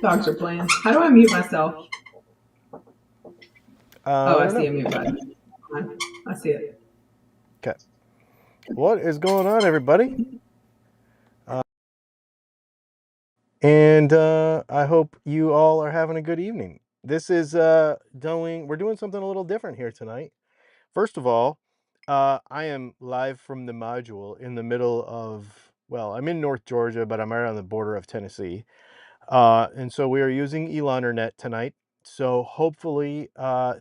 Dogs are playing. How do I mute myself? Oh, I I don't see know. a mute button. I see it. Okay. What is going on, everybody? And I hope you all are having a good evening. This is we're doing something a little different here tonight. First of all, I am live from the module in the middle of, well, I'm in North Georgia, but I'm right on the border of Tennessee. And so we are using Elonternet tonight. So hopefully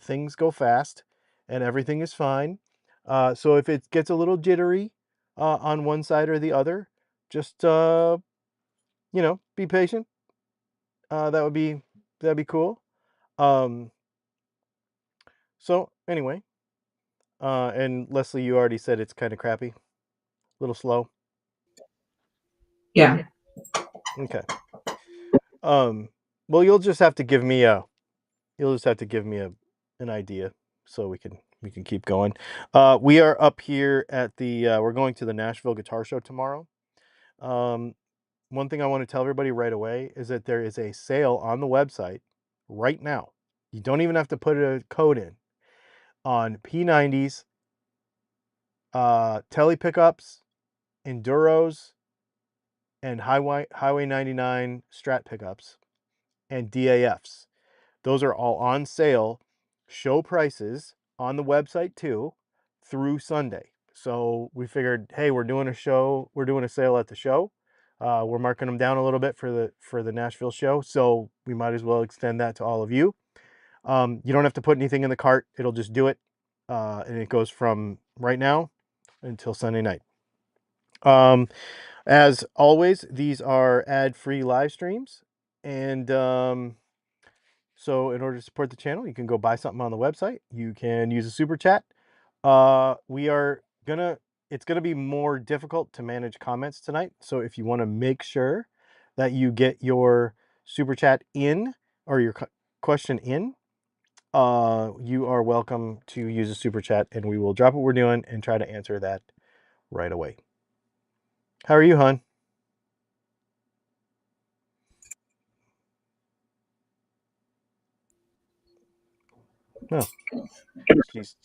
things go fast and everything is fine. So if it gets a little jittery on one side or the other, just be patient. That'd be cool. Um, so anyway, and Leslie, you already said it's kind of crappy, a little slow. Yeah. Okay. Well, you'll just have to give me an idea so we can keep going. We are up here at the we're going to the Nashville Guitar Show tomorrow. One thing I want to tell everybody right away is that there is a sale on the website right now. You don't even have to put a code in on P90s, tele pickups, enduros, and highway 99 strat pickups, and DAFs. Those are all on sale, show prices on the website too, through Sunday. So we figured, hey, we're doing a sale at the show. We're marking them down a little bit for the Nashville show, so we might as well extend that to all of you. You don't have to put anything in the cart; it'll just do it, and it goes from right now until Sunday night. As always, these are ad-free live streams, and so in order to support the channel, you can go buy something on the website. You can use a super chat. We are gonna It's gonna be more difficult to manage comments tonight. So if you want to make sure that you get your super chat in or your question in, you are welcome to use a super chat, and we will drop what we're doing and try to answer that right away. How are you, hon? No,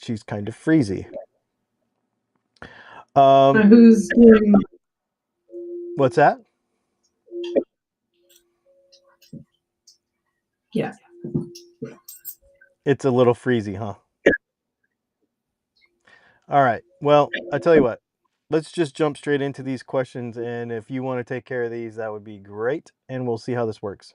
she's kind of freezy. Who's doing? What's that? Yeah. It's a little freezy, huh? All right. Well, I tell you what. Let's just jump straight into these questions, and if you want to take care of these, that would be great, and we'll see how this works.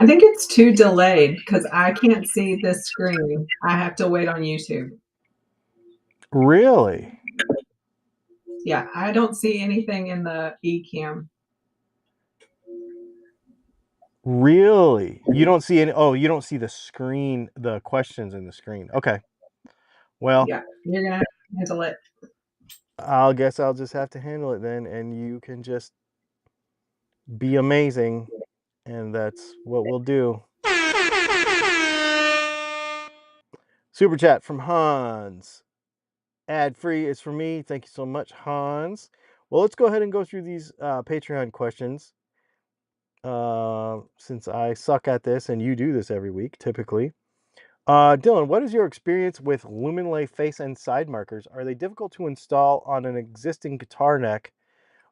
I think it's too delayed because I can't see this screen. I have to wait on YouTube. Really? Yeah, I don't see anything in the eCam. Really? You don't see any? Oh, you don't see the screen, the questions in the screen. Okay. Well, Yeah, you're gonna have to handle it. I guess I'll just have to handle it then, and you can just be amazing, and that's what we'll do. Super chat from Hans. Ad free is for me. Thank you so much, Hans. Well, let's go ahead and go through these Patreon questions. Since I suck at this and you do this every week, typically. Dylan, what is your experience with Luminlay face and side markers? Are they difficult to install on an existing guitar neck?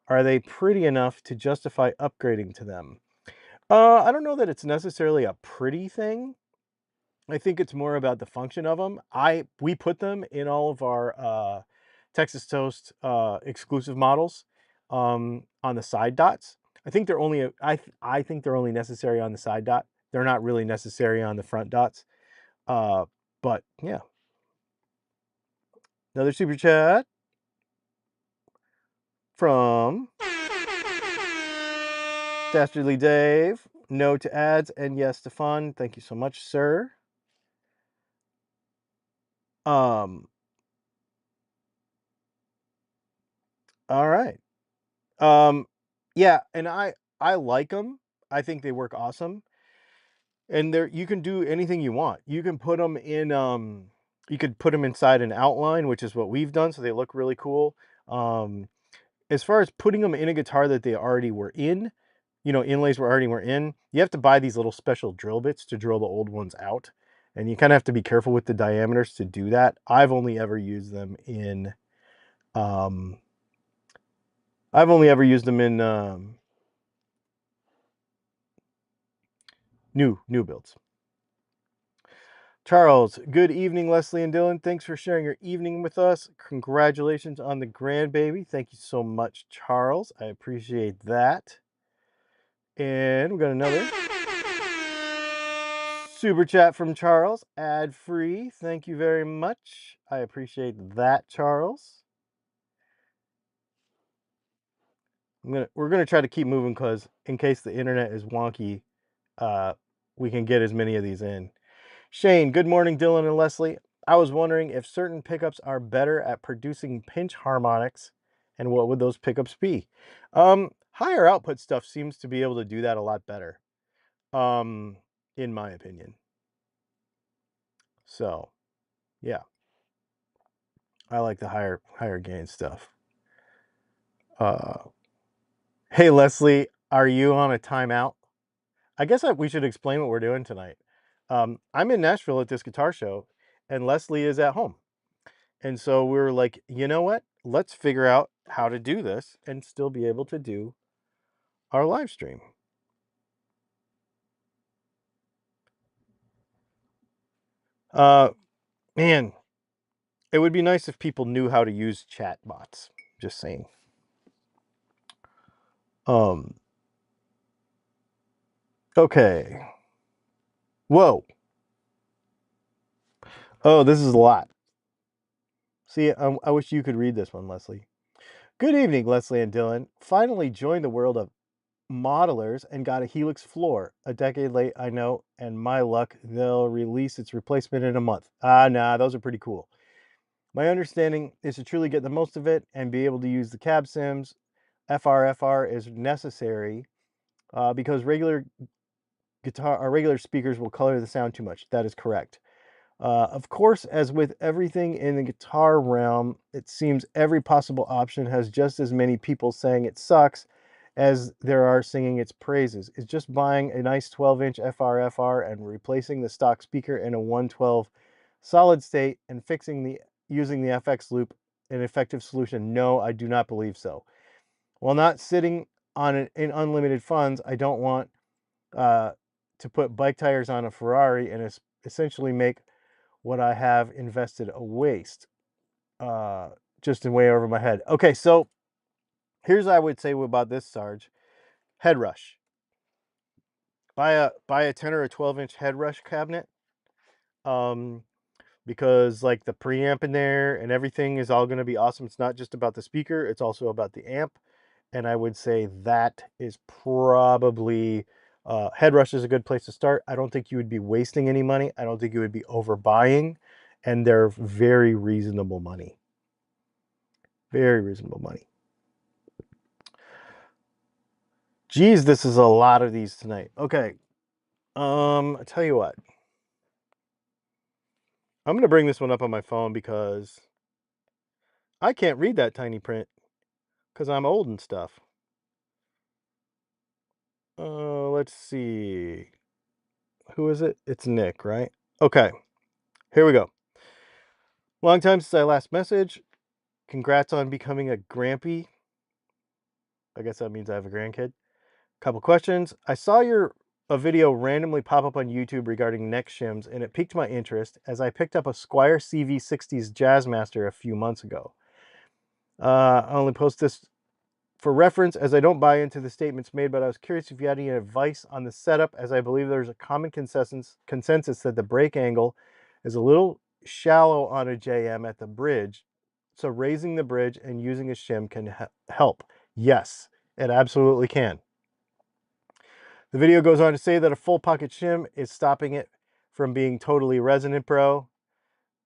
Are they pretty enough to justify upgrading to them? I don't know that it's necessarily a pretty thing. I think it's more about the function of them. We put them in all of our Texas Toast exclusive models on the side dots. I think they're only I think they're only necessary on the side dot. They're not really necessary on the front dots. But yeah. Another super chat from Dastardly Dave. No to ads and yes to fun. Thank you so much, sir. Um all right. Yeah, and I like them. I think they work awesome. And there you can do anything you want. You can put them in You could put them inside an outline, which is what we've done, so they look really cool. As far as putting them in a guitar that they already were in, inlays were in, you have to buy these little special drill bits to drill the old ones out. And you kind of have to be careful with the diameters to do that. I've only ever used them in new builds. Charles, good evening, Leslie and Dylan. Thanks for sharing your evening with us. Congratulations on the grandbaby. Thank you so much, Charles. I appreciate that. And we got another super chat from Charles, ad free. Thank you very much. I appreciate that, Charles. We're gonna try to keep moving because in case the internet is wonky, we can get as many of these in. Shane, good morning, Dylan and Leslie. I was wondering if certain pickups are better at producing pinch harmonics, and what would those pickups be? Higher output stuff seems to be able to do that a lot better, in my opinion. So, yeah, I like the higher gain stuff. Hey, Leslie, are you on a timeout? I guess we should explain what we're doing tonight. I'm in Nashville at this guitar show, and Leslie is at home. And so we were like, you know what? Let's figure out how to do this and still be able to do our live stream. Man, it would be nice if people knew how to use chat bots. Just saying. Okay. Whoa. Oh, this is a lot. See, I wish you could read this one, Leslie. Good evening, Leslie and Dylan. Finally joined the world of modelers and got a Helix floor. A decade late, I know, and my luck, they'll release its replacement in a month. Nah, those are pretty cool. My understanding is to truly get the most of it and be able to use the cab sims. FRFR is necessary because regular speakers will color the sound too much. That is correct. Of course, as with everything in the guitar realm, it seems every possible option has just as many people saying it sucks as there are singing its praises. It's just buying a nice 12-inch FRFR and replacing the stock speaker in a 112 solid state and using the FX loop an effective solution. No, I do not believe so. While not sitting on it in unlimited funds, I don't want to put bike tires on a Ferrari and essentially make what I have invested a waste. Just in way over my head. Okay, so here's what I would say about this, Sarge. Head rush. Buy a 10 or a 12-inch head rush cabinet. Because like the preamp in there and everything is all going to be awesome. It's not just about the speaker, it's also about the amp. And I would say that is probably head rush is a good place to start. I don't think you would be wasting any money. I don't think you would be overbuying, and they're very reasonable money. Very reasonable money. Geez, this is a lot of these tonight. Okay. I tell you what. I'm going to bring this one up on my phone because I can't read that tiny print because I'm old and stuff. Let's see. Who is it? It's Nick, right? Okay. Here we go. Long time since I last messaged. Congrats on becoming a grampy. I guess that means I have a grandkid. Couple questions. I saw a video randomly pop up on YouTube regarding neck shims, and it piqued my interest as I picked up a Squier CV60's Jazzmaster a few months ago. I only post this for reference as I don't buy into the statements made, but I was curious if you had any advice on the setup, as I believe there's a common consensus that the break angle is a little shallow on a JM at the bridge, so raising the bridge and using a shim can help. Yes, it absolutely can. The video goes on to say that a full pocket shim is stopping it from being totally resonant, bro.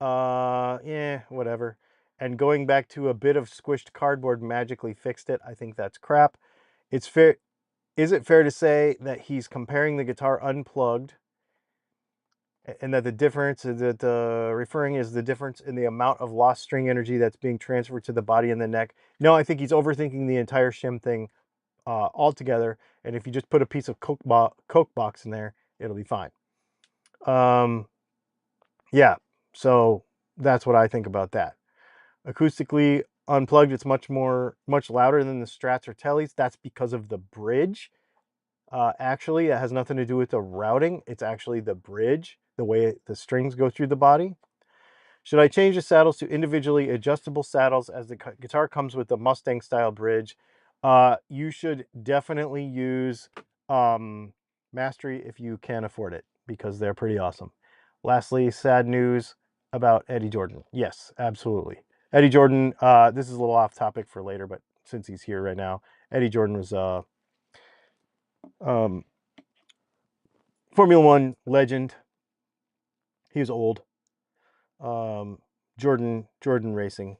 Yeah, whatever. And going back to a bit of squished cardboard magically fixed it. I think that's crap. It's fair. Is it fair to say that he's comparing the guitar unplugged and that the difference that referring is the difference in the amount of lost string energy that's being transferred to the body and the neck. No, I think he's overthinking the entire shim thing altogether. And if you just put a piece of Coke box in there, it'll be fine. Yeah, so that's what I think about that. Acoustically unplugged, it's much louder than the Strats or Tellys. That's because of the bridge. Actually, it has nothing to do with the routing. It's actually the bridge, the way the strings go through the body. Should I change the saddles to individually adjustable saddles as the guitar comes with the Mustang style bridge? You should definitely use Mastery if you can afford it, because they're pretty awesome. Lastly, sad news about Eddie Jordan. Yes, absolutely. Eddie Jordan, this is a little off topic for later, but since he's here right now, Eddie Jordan was Formula One legend. He was old. Jordan racing,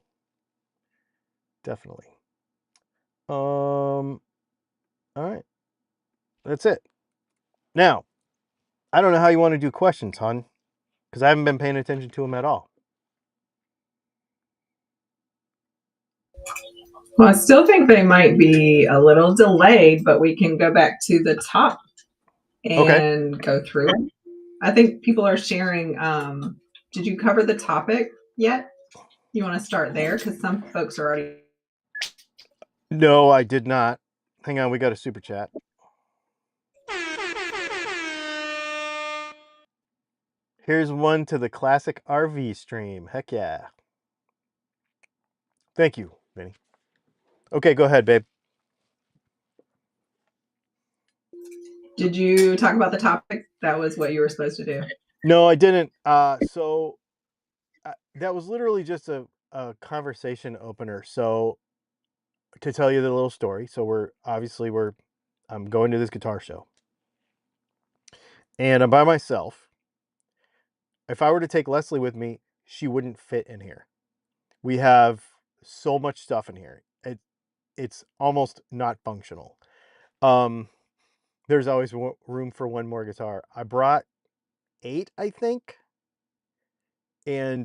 definitely. All right, that's it. Now, I don't know how you want to do questions, hon, because I haven't been paying attention to them at all. Well, I still think they might be a little delayed, but we can go back to the top Okay. and go through it. I think people are sharing. Did you cover the topic yet? You want to start there? Because some folks are already. No, I did not. Hang on, we got a super chat. Here's one to the classic RV stream. Heck yeah. Thank you, Vinny. Okay, go ahead, babe. Did you talk about the topic? That was what you were supposed to do. No, I didn't. So that was literally just a conversation opener. So to tell you the little story. So I'm going to this guitar show, and I'm by myself. If I were to take Leslie with me, she wouldn't fit in here. We have so much stuff in here. It's almost not functional. There's always room for one more guitar. I brought 8, I think, and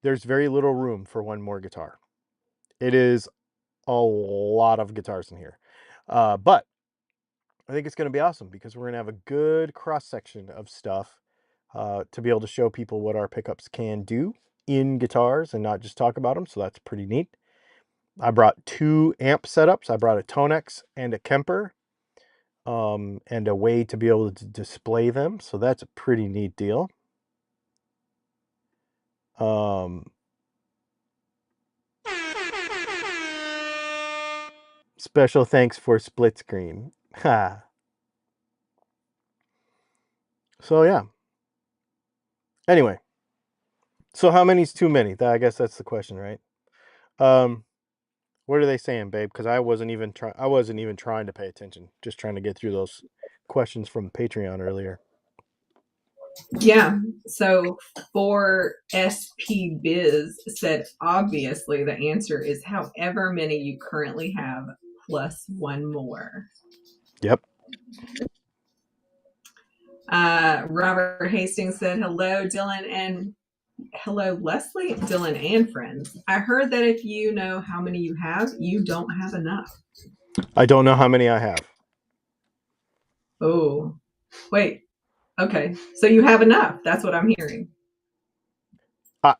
there's very little room for one more guitar. It is a lot of guitars in here, but I think it's going to be awesome because we're going to have a good cross section of stuff to be able to show people what our pickups can do in guitars and not just talk about them. So that's pretty neat. I brought 2 amp setups. I brought a Tonex and a Kemper, and a way to be able to display them. So that's a pretty neat deal. Special thanks for split screen. Ha. So yeah. Anyway, so how many's too many? I guess that's the question, right? What are they saying, babe? Because I wasn't even trying to pay attention. Just trying to get through those questions from Patreon earlier. Yeah. So for SP Biz said, obviously the answer is however many you currently have plus one more. Yep. Robert Hastings said, hello, Dylan, and hello, Leslie, Dylan, and friends. I heard that if you know how many you have, you don't have enough. I don't know how many I have. Oh, wait. Okay. So you have enough. That's what I'm hearing. I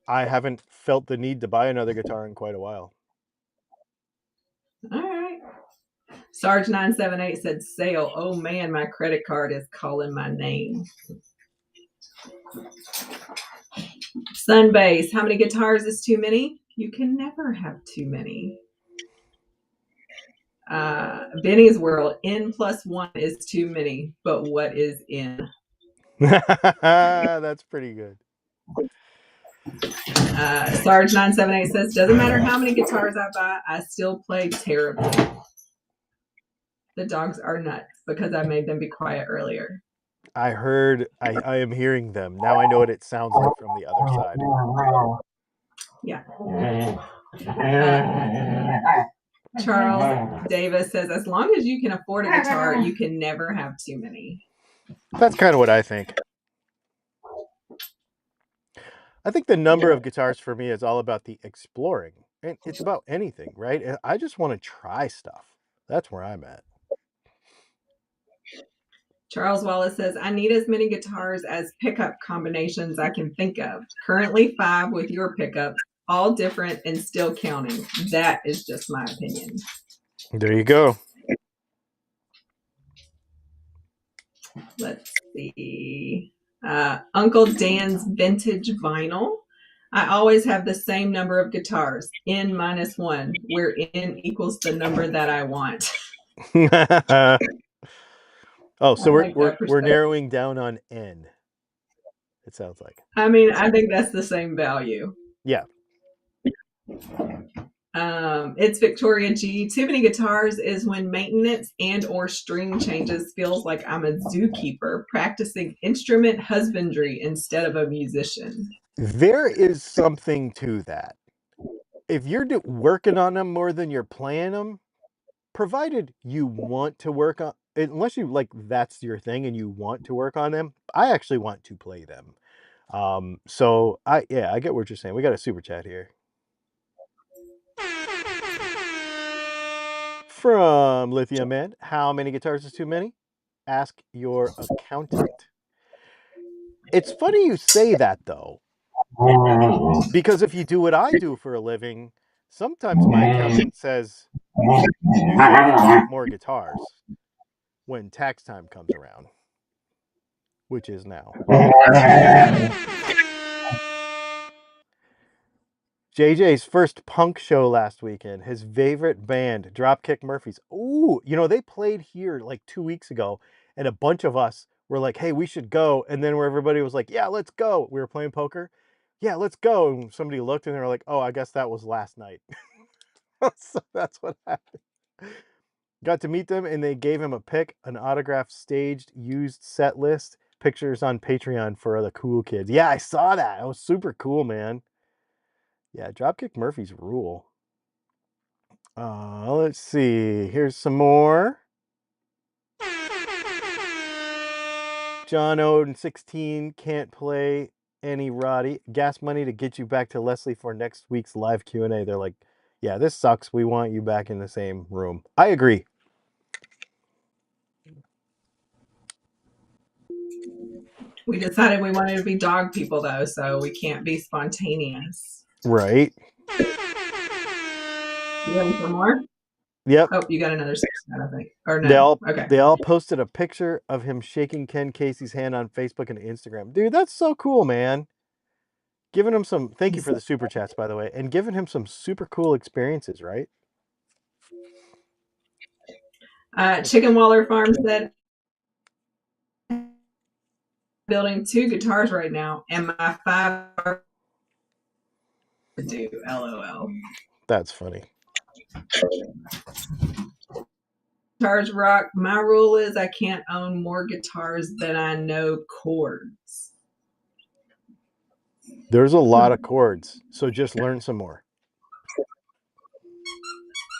haven't felt the need to buy another guitar in quite a while. All right. Sarge978 said, sale. Oh man, my credit card is calling my name. Sunbase, how many guitars is too many? You can never have too many. Benny's World, N plus 1 is too many, but what is N? That's pretty good. Sarge978 says, doesn't matter how many guitars I buy, I still play terribly. The dogs are nuts because I made them be quiet earlier. I am hearing them. Now I know what it sounds like from the other side. Yeah. Charles Davis says, as long as you can afford a guitar, you can never have too many. That's kind of what I think. I think the number of guitars for me is all about the exploring. And it's about anything, right? And I just want to try stuff. That's where I'm at. Charles Wallace says, I need as many guitars as pickup combinations I can think of. Currently 5 with your pickups, all different and still counting. That is just my opinion. There you go. Let's see. Uncle Dan's vintage vinyl. I always have the same number of guitars, n minus 1, where n equals the number that I want. Oh, so I like that we're perspective. narrowing down on N. It sounds like. I mean, I think that's the same value. Yeah. It's Victoria G. Too many guitars is when maintenance and or string changes feels like I'm a zookeeper practicing instrument husbandry instead of a musician. There is something to that. If you're working on them more than you're playing them, provided you want to work on, unless you like that's your thing and you want to work on them, I actually want to play them. So I get what you're saying. We got a super chat here from Lithium Man. How many guitars is too many? Ask your accountant. It's funny you say that though, because if you do what I do for a living, sometimes my accountant says you should have a lot more guitars when tax time comes around, which is now. JJ's first punk show last weekend. His favorite band, Dropkick Murphys. Ooh, they played here like 2 weeks ago, and a bunch of us were like, "Hey, we should go." And then where everybody was like, "Yeah, let's go." We were playing poker. Yeah, let's go. And somebody looked and they were like, "Oh, I guess that was last night." So that's what happened. Got to meet them, and they gave him a pick, an autographed, staged, used set list, pictures on Patreon for the cool kids. Yeah, I saw that. It was super cool, man. Yeah, Dropkick Murphys rule. Let's see. Here's some more. John Oden 16 can't play any Roddy. Gas money to get you back to Leslie for next week's live Q&A. They're like, yeah, this sucks. We want you back in the same room. I agree. We decided we wanted to be dog people though, so we can't be spontaneous. Right. You ready for more? Yep. Oh, you got another 6, I think. Or no? Okay. They all posted a picture of him shaking Ken Casey's hand on Facebook and Instagram. Dude, that's so cool, man. Giving him some, thank you for the super chats, by the way, and giving him some super cool experiences, right? Chicken Waller Farm said, building 2 guitars right now, and my 5 are to do. LOL. That's funny. Guitars rock. My rule is I can't own more guitars than I know chords. There's a lot of chords, so just learn some more.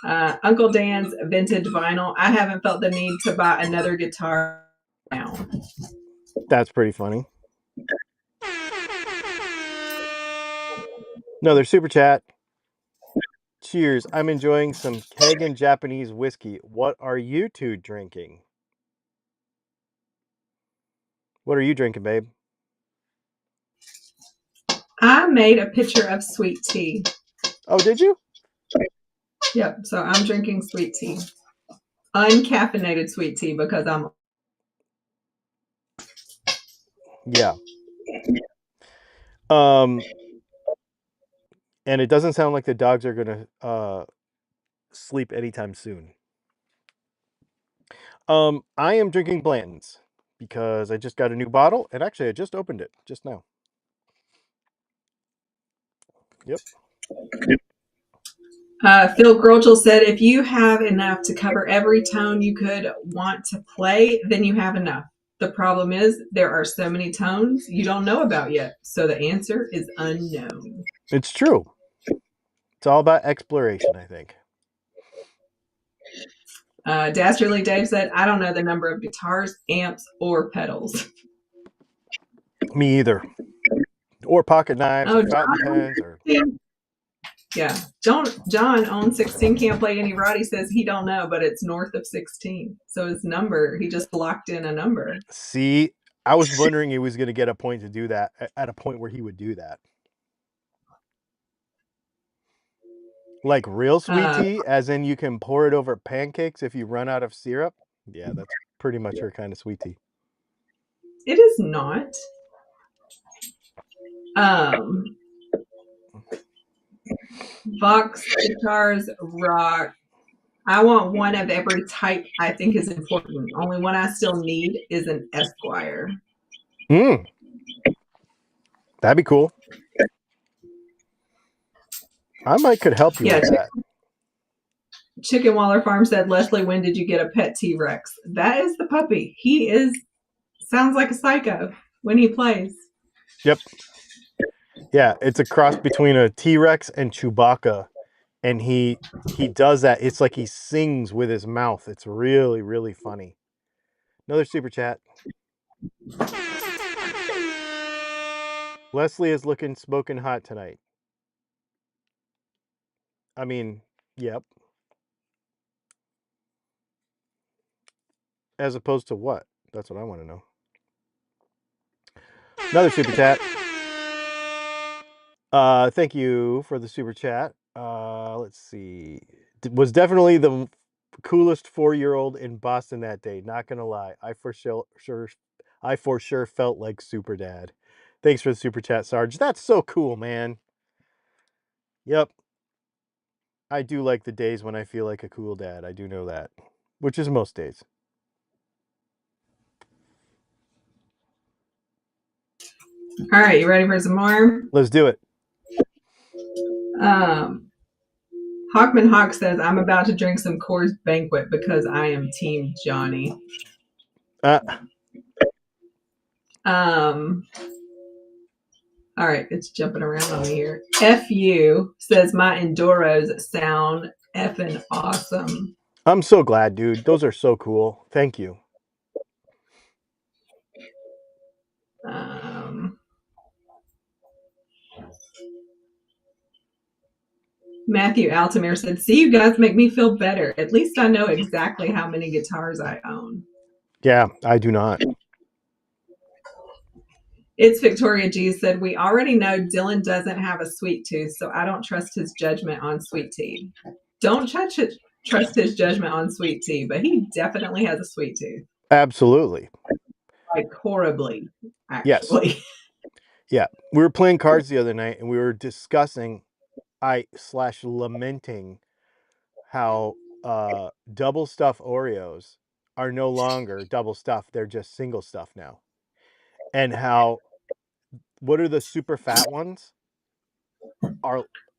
Uncle Dan's vintage vinyl. I haven't felt the need to buy another guitar now. That's pretty funny. Another super chat. Cheers. I'm enjoying some Kagan Japanese whiskey. What are you two drinking? What are you drinking, babe? I made a picture of sweet tea. Oh, did you? Yep. So I'm drinking sweet tea. Uncaffeinated sweet tea because I'm. Yeah. And it doesn't sound like the dogs are gonna sleep anytime soon. I am drinking Blanton's because I just got a new bottle, and actually I just opened it just now. Yep. Phil Grochel said, if you have enough to cover every tone you could want to play, then you have enough. The problem is there are so many tones you don't know about yet. So the answer is unknown. It's true. It's all about exploration, I think. Dastardly Dave said, I don't know the number of guitars, amps, or pedals. Me either. Or pocket knives, or Oh, fountain pens, or yeah. John owns 16, can't play any rod. He says he don't know, but it's north of 16. So his number, he just locked in a number. see. I was wondering he was going to get a point to do that at a point where he would do that. Like real sweet tea, as in you can pour it over pancakes if you run out of syrup. Yeah, that's pretty much her kind of sweet tea. It is not. Vox guitars rock. I want one of every type I think is important. Only one I still need is an Esquire. That'd be cool. I might could help you with that. Chicken Waller Farm said, Leslie, when did you get a pet T-Rex? That is the puppy. He sounds like a psycho when he plays. Yep. Yeah, it's a cross between a T-Rex and Chewbacca. And he does that. It's like he sings with his mouth. It's really, really funny. Another super chat. Leslie is looking smoking hot tonight. I mean, yep. As opposed to what? That's what I want to know. Another super chat. Thank you for the super chat. Let's see. Was definitely the coolest 4-year-old in Boston that day. Not gonna lie, I for sure felt like super dad. Thanks for the super chat, Sarge. That's so cool, man. Yep. I do like the days when I feel like a cool dad. I do know that, which is most days. All right, you ready for some more? Let's do it. Hawkman Hawk says, I'm about to drink some Coors Banquet because I am Team Johnny. All right, it's jumping around on me here. FU says, my Enduros sound effing awesome. I'm so glad, dude. Those are so cool. Thank you. Matthew Altamir said, see, you guys make me feel better. At least I know exactly how many guitars I own. Yeah, I do not. It's Victoria G said, we already know Dylan doesn't have a sweet tooth, so I don't trust his judgment on sweet tea. Don't trust his judgment on sweet tea, but he definitely has a sweet tooth. Absolutely. Like horribly, actually. Yes. Yeah. We were playing cards the other night and we were discussing lamenting how double stuff Oreos are no longer double stuff. They're just single stuff now. And how, what are the super fat ones?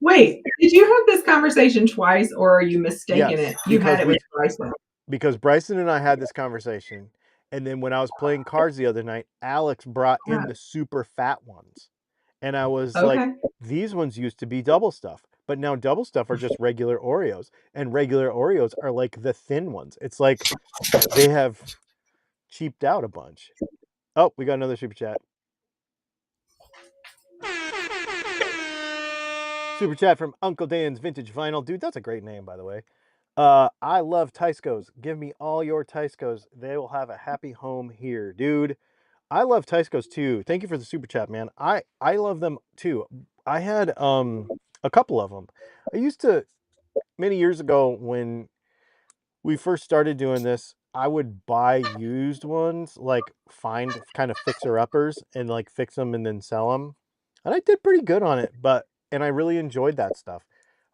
Wait, did you have this conversation twice or are you mistaken it? You had it with Bryson. Because Bryson and I had this conversation. And then when I was playing cards the other night, Alex brought in the super fat ones. And I was like, these ones used to be double stuff. But now double stuff are just regular Oreos. And regular Oreos are like the thin ones. It's like they have cheaped out a bunch. Oh, we got another super chat. Super chat from Uncle Dan's Vintage Vinyl. Dude, that's a great name, by the way. I love Tyscos. Give me all your Tyscos. They will have a happy home here, dude. I love Tyscos too. Thank you for the super chat, man. I love them too. I had a couple of them. I used to, many years ago when we first started doing this, I would buy used ones, like find kind of fixer-uppers and like fix them and then sell them. And I did pretty good on it, and I really enjoyed that stuff.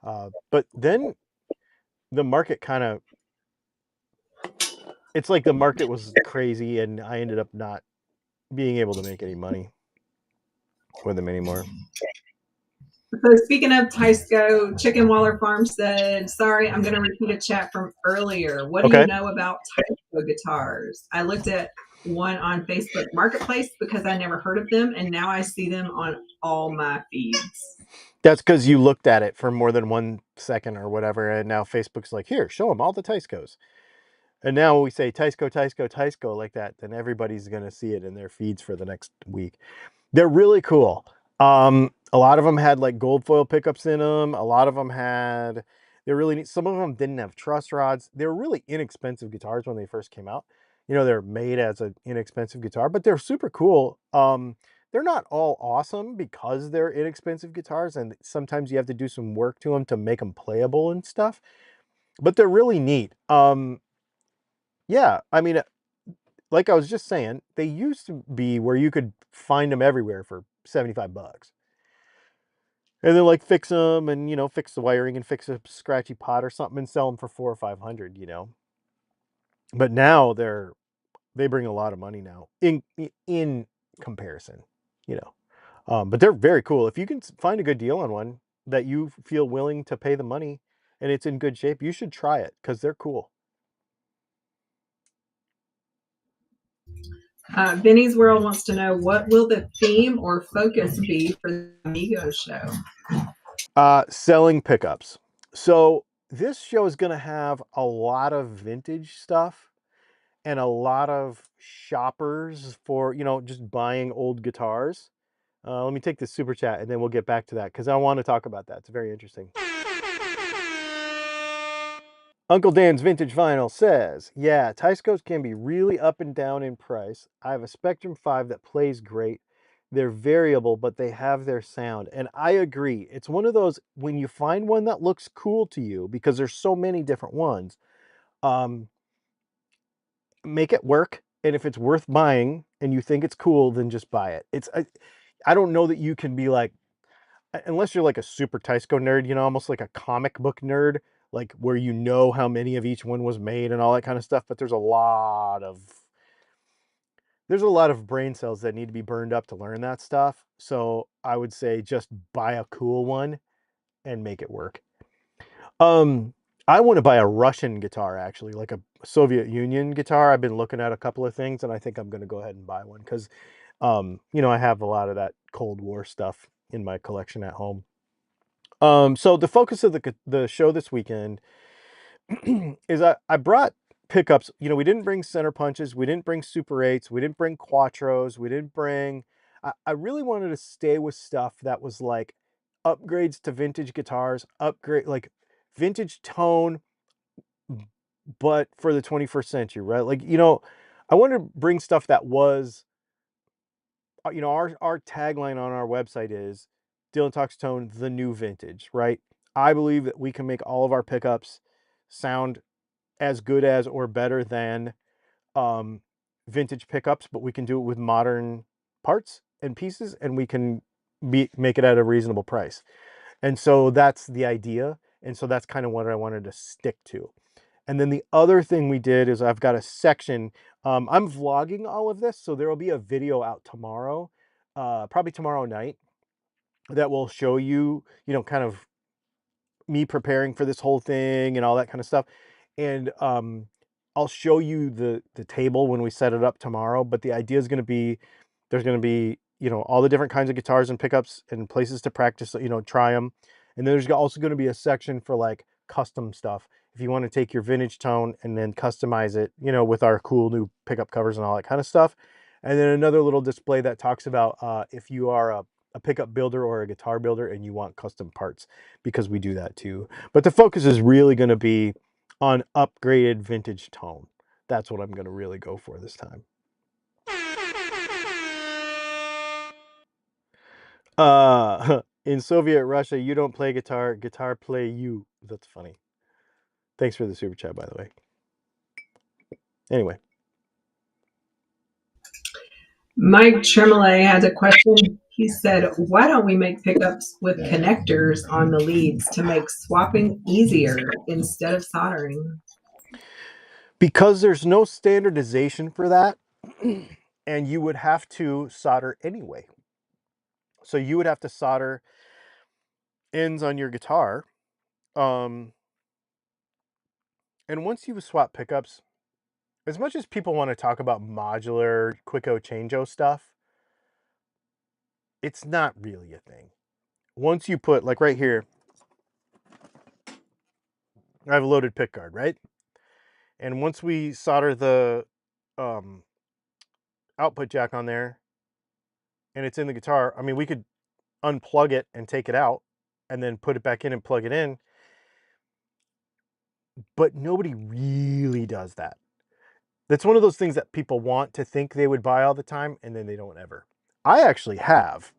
But then the market kind of, it's like the market was crazy and I ended up not being able to make any money with them anymore. So speaking of Tysco, Chicken Waller Farm said, sorry, I'm going to repeat a chat from earlier. What do you know about Tysco guitars? I looked at one on Facebook Marketplace because I never heard of them, and now I see them on all my feeds. That's because you looked at it for more than 1 second or whatever, and now Facebook's like, here, show them all the Tyscos. And now when we say Tysco like that, then everybody's going to see it in their feeds for the next week. They're really cool. A lot of them had like gold foil pickups in them. A lot of them had, they're really neat. Some of them didn't have truss rods. They were really inexpensive guitars when they first came out. You know, they're made as an inexpensive guitar, but they're super cool. They're not all awesome because they're inexpensive guitars, and sometimes you have to do some work to them to make them playable and stuff, but they're really neat. Yeah, I mean, like I was just saying, they used to be where you could find them everywhere for 75 bucks. And then like fix them and, you know, fix the wiring and fix a scratchy pot or something and sell them for 400 or 500, you know. But now they bring a lot of money now in comparison, you know. But they're very cool. If you can find a good deal on one that you feel willing to pay the money and it's in good shape, you should try it because they're cool. Vinny's World wants to know, what will the theme or focus be for the Amigo show? Selling pickups. So this show is going to have a lot of vintage stuff and a lot of shoppers for, you know, just buying old guitars. Let me take this super chat and then we'll get back to that because I want to talk about that. It's very interesting. Uncle Dan's Vintage Vinyl says, yeah, Tyscos can be really up and down in price. I have a Spectrum 5 that plays great. They're variable, but they have their sound. And I agree. It's one of those, when you find one that looks cool to you, because there's so many different ones, make it work. And if it's worth buying and you think it's cool, then just buy it. I don't know that you can be like, unless you're like a super Tysco nerd, you know, almost like a comic book nerd, like where you know how many of each one was made and all that kind of stuff. But there's a lot of brain cells that need to be burned up to learn that stuff. So I would say just buy a cool one and make it work. I want to buy a Russian guitar, actually, like a Soviet Union guitar. I've been looking at a couple of things and I think I'm going to go ahead and buy one because, you know, I have a lot of that Cold War stuff in my collection at home. So the focus of the show this weekend is I brought pickups. You know, we didn't bring center punches, we didn't bring Super 8s, we didn't bring Quattros, we didn't bring. I really wanted to stay with stuff that was like upgrades to vintage guitars, upgrade like vintage tone, but for the 21st century, right? Like, you know, I wanted to bring stuff that was, you know, our tagline on our website is Dylan Talks Tone, the new vintage, right? I believe that we can make all of our pickups sound as good as or better than um, vintage pickups, but we can do it with modern parts and pieces, and we can make it at a reasonable price. And so that's the idea. And so that's kind of what I wanted to stick to. And then the other thing we did is I've got a section. I'm vlogging all of this, so there will be a video out tomorrow, probably tomorrow night, that will show you, you know, kind of me preparing for this whole thing and all that kind of stuff. And I'll show you the table when we set it up tomorrow. But the idea is going to be there's going to be, you know, all the different kinds of guitars and pickups and places to practice, you know, try them. And then there's also going to be a section for like custom stuff. If you want to take your vintage tone and then customize it, you know, with our cool new pickup covers and all that kind of stuff. And then another little display that talks about if you are a pickup builder or a guitar builder and you want custom parts, because we do that too. But the focus is really going to be on upgraded vintage tone. That's what I'm going to really go for this time. In Soviet Russia, you don't play guitar, guitar play you. That's funny. Thanks for the super chat, by the way. Anyway. Mike Tremolay has a question. He said, why don't we make pickups with connectors on the leads to make swapping easier instead of soldering? Because there's no standardization for that, and you would have to solder anyway. So you would have to solder ends on your guitar. And once you swap pickups, as much as people want to talk about modular, quicko, changeo stuff, it's not really a thing. Once you put, like right here, I have a loaded pick guard, right? And once we solder the output jack on there and it's in the guitar, I mean, we could unplug it and take it out and then put it back in and plug it in. But nobody really does that. That's one of those things that people want to think they would buy all the time, and then they don't ever. I actually have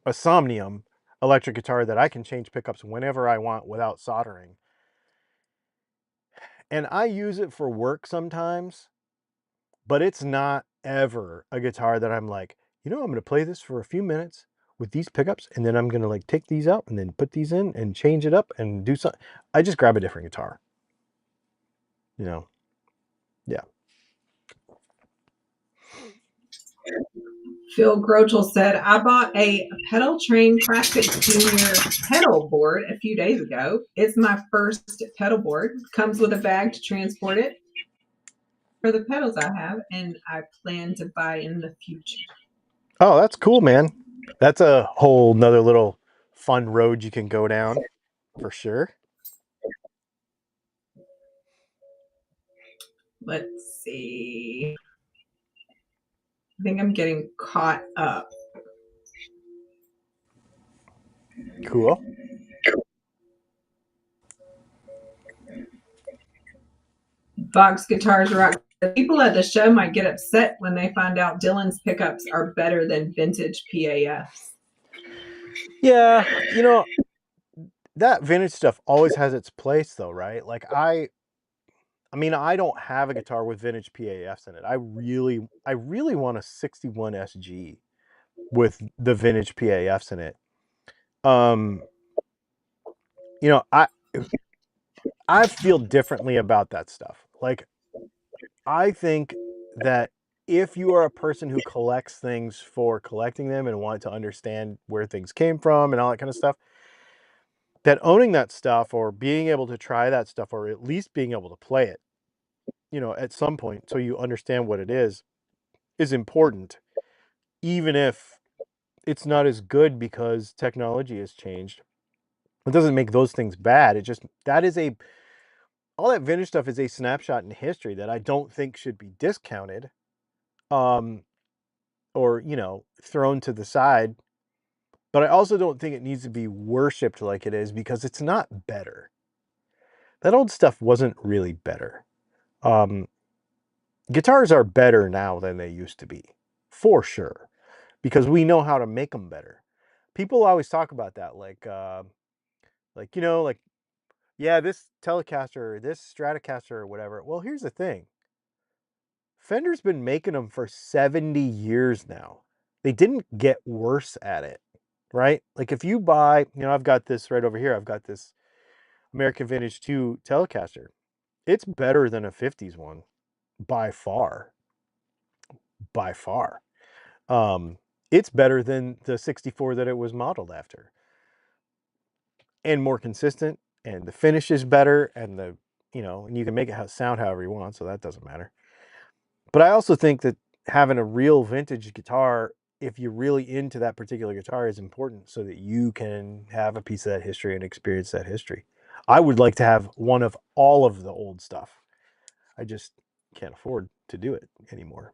a Somnium electric guitar that I can change pickups whenever I want without soldering. And I use it for work sometimes, but it's not ever a guitar that I'm like, I'm going to play this for a few minutes with these pickups, and then I'm going to like take these out and then put these in and change it up and do something. I just grab a different guitar. Yeah. Phil Grochel said, I bought a pedal train plastic junior pedal board a few days ago. It's my first pedal board. Comes with a bag to transport it for the pedals I have, and I plan to buy in the future. Oh, that's cool, man. That's a whole nother little fun road you can go down for sure. Let's see. I think I'm getting caught up. Cool. Vox Guitars Rock. People at the show might get upset when they find out Dylan's pickups are better than vintage PAFs. Yeah, that vintage stuff always has its place though, right? Like I mean, I don't have a guitar with vintage PAFs in it. I really want a 61 SG with the vintage PAFs in it. I feel differently about that stuff. Like I think that if you are a person who collects things for collecting them and want to understand where things came from and all that kind of stuff, that owning that stuff or being able to try that stuff or at least being able to play it, at some point so you understand what it is important, even if it's not as good because technology has changed. It doesn't make those things bad. It just, all that vintage stuff is a snapshot in history that I don't think should be discounted. Or thrown to the side, but I also don't think it needs to be worshipped like it is because it's not better. That old stuff wasn't really better. Guitars are better now than they used to be, for sure, because we know how to make them better. People always talk about that, like yeah, this Telecaster or this Stratocaster or whatever. Well, here's the thing. Fender's been making them for 70 years now. They didn't get worse at it, right? Like if you buy, I've got this right over here. I've got this American Vintage 2 Telecaster. It's better than a 50s one by far. By far. It's better than the 64 that it was modeled after. And more consistent, and the finish is better, and and you can make it sound however you want, so that doesn't matter. But I also think that having a real vintage guitar, if you're really into that particular guitar, is important so that you can have a piece of that history and experience that history. I would like to have one of all of the old stuff. I just can't afford to do it anymore.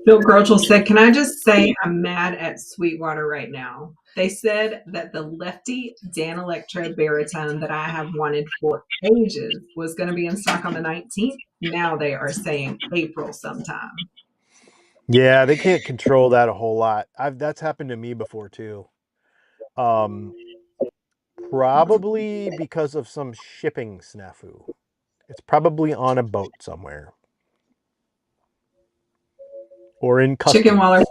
Bill Grochel said, can I just say I'm mad at Sweetwater right now? They said that the lefty Dan Electro baritone that I have wanted for ages was going to be in stock on the 19th. Now they are saying April sometime. Yeah, they can't control that a whole lot. That's happened to me before too. Probably because of some shipping snafu. It's probably on a boat somewhere. Or in Chicken customs. Waller,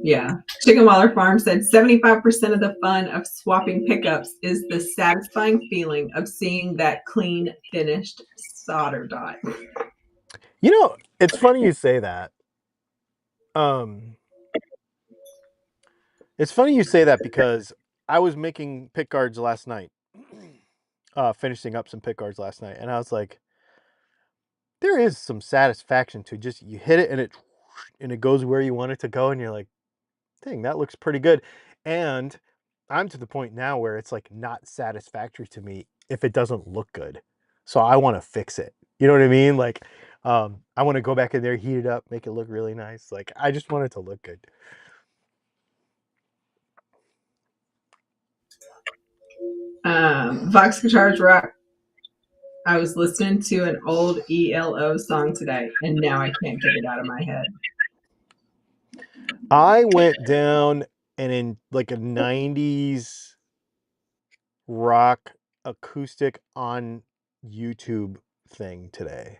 yeah. Chicken Waller Farm said 75% of the fun of swapping pickups is the satisfying feeling of seeing that clean, finished solder dot. It's funny you say that. It's funny you say that because I was making pick guards last night. Finishing up some pick guards last night, and I was like, there is some satisfaction to just you hit it and it goes where you want it to go, and you're like, dang, that looks pretty good. And I'm to the point now where it's like not satisfactory to me if it doesn't look good. So I want to fix it. You know what I mean? Like, I want to go back in there, heat it up, make it look really nice. Like, I just want it to look good. Vox Guitars Rock. I was listening to an old ELO song today, and now I can't get it out of my head. I went down and in like a 90s rock acoustic on YouTube thing today.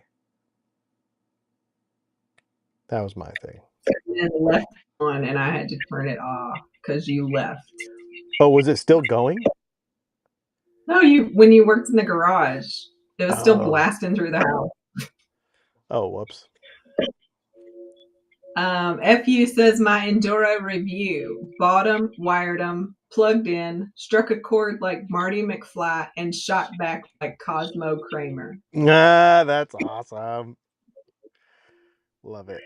That was my thing. And left on, and I had to turn it off because you left. Oh, was it still going? No, you when you worked in the garage, it was still Oh, blasting through the house. oh, whoops. FU says my Enduro review. Bought them, wired them, plugged in, struck a chord like Marty McFly, and shot back like Cosmo Kramer. Ah, that's awesome. Love it.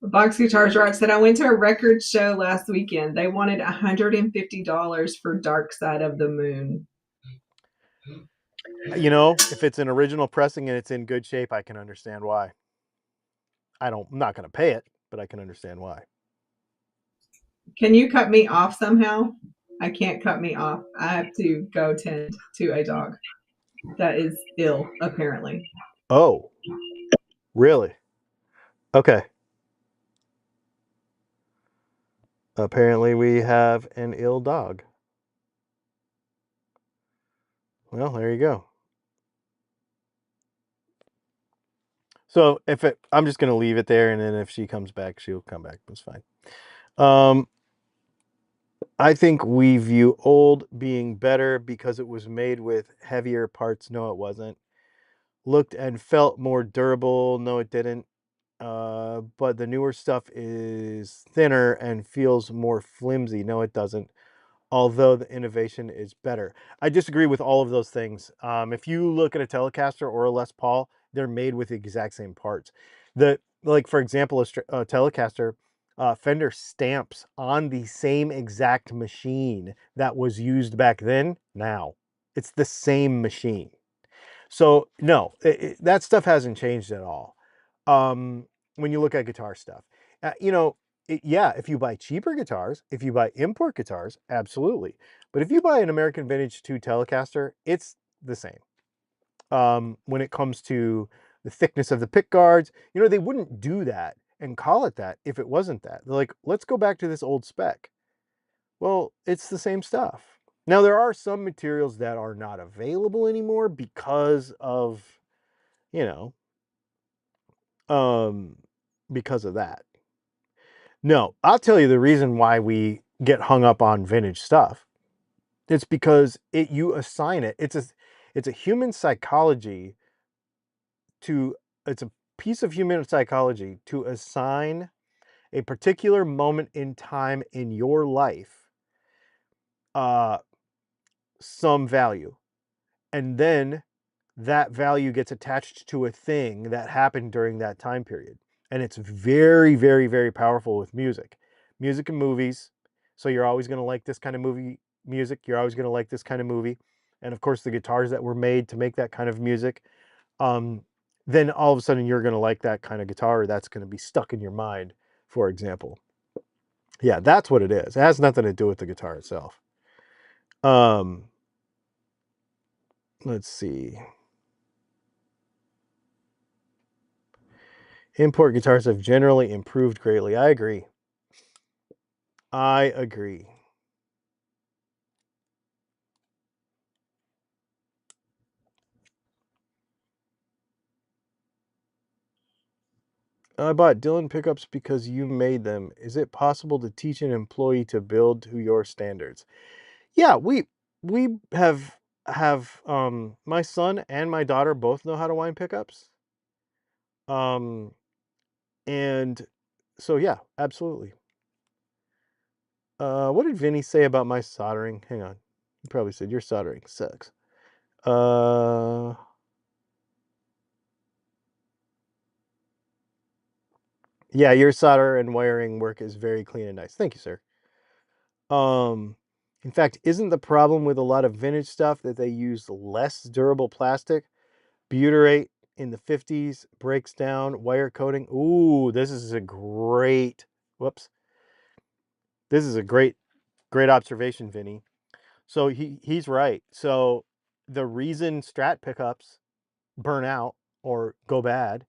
Box Guitars Rock said I went to a record show last weekend. They wanted $150 for Dark Side of the Moon. You know, if it's an original pressing and it's in good shape, I can understand why. I'm not going to pay it, but I can understand why. Can you cut me off somehow? I can't cut me off. I have to go tend to a dog that is ill, apparently. Oh, really? Okay. Apparently we have an ill dog. Well, there you go. So I'm just going to leave it there, and then if she comes back, she'll come back. It's fine. I think we view old being better because it was made with heavier parts. No, it wasn't. Looked and felt more durable. No, it didn't. But the newer stuff is thinner and feels more flimsy. No, it doesn't. Although the innovation is better. I disagree with all of those things. If you look at a Telecaster or a Les Paul, they're made with the exact same parts. Like for example, a Telecaster, Fender stamps on the same exact machine that was used back then. Now, it's the same machine. So no, that stuff hasn't changed at all. When you look at guitar stuff, you know, yeah, if you buy cheaper guitars, if you buy import guitars, absolutely. But if you buy an American Vintage 2 Telecaster, it's the same. When it comes to the thickness of the pick guards, you know, they wouldn't do that and call it that if it wasn't that. They're like, let's go back to this old spec. Well, it's the same stuff. Now, there are some materials that are not available anymore because of, you know, because of that. No, I'll tell you the reason why we get hung up on vintage stuff. It's because you assign it. It's a human psychology to it's a piece of human psychology to assign a particular moment in time in your life uh some value. And then that value gets attached to a thing that happened during that time period. And it's very, very, very powerful with music. Music and movies. So you're always going to like this kind of movie music. You're always going to like this kind of movie. And of course, the guitars that were made to make that kind of music. Then all of a sudden you're going to like that kind of guitar. That's going to be stuck in your mind, for example. Yeah, that's what it is. It has nothing to do with the guitar itself. Let's see. Import guitars have generally improved greatly. I agree. I agree. I bought Dylan pickups because you made them. Is it possible to teach an employee to build to your standards? Yeah, we have my son and my daughter both know how to wind pickups. Um and so yeah, absolutely. What did Vinny say about my soldering? Hang on. He probably said your soldering sucks. Uh Yeah, your solder and wiring work is very clean and nice. Thank you, sir. Um, in fact, isn't the problem with a lot of vintage stuff that they use less durable plastic? Butyrate in the 50s breaks down, wire coating. Ooh, this is a great, whoops. This is a great observation, Vinny. So he's right. So the reason Strat pickups burn out or go bad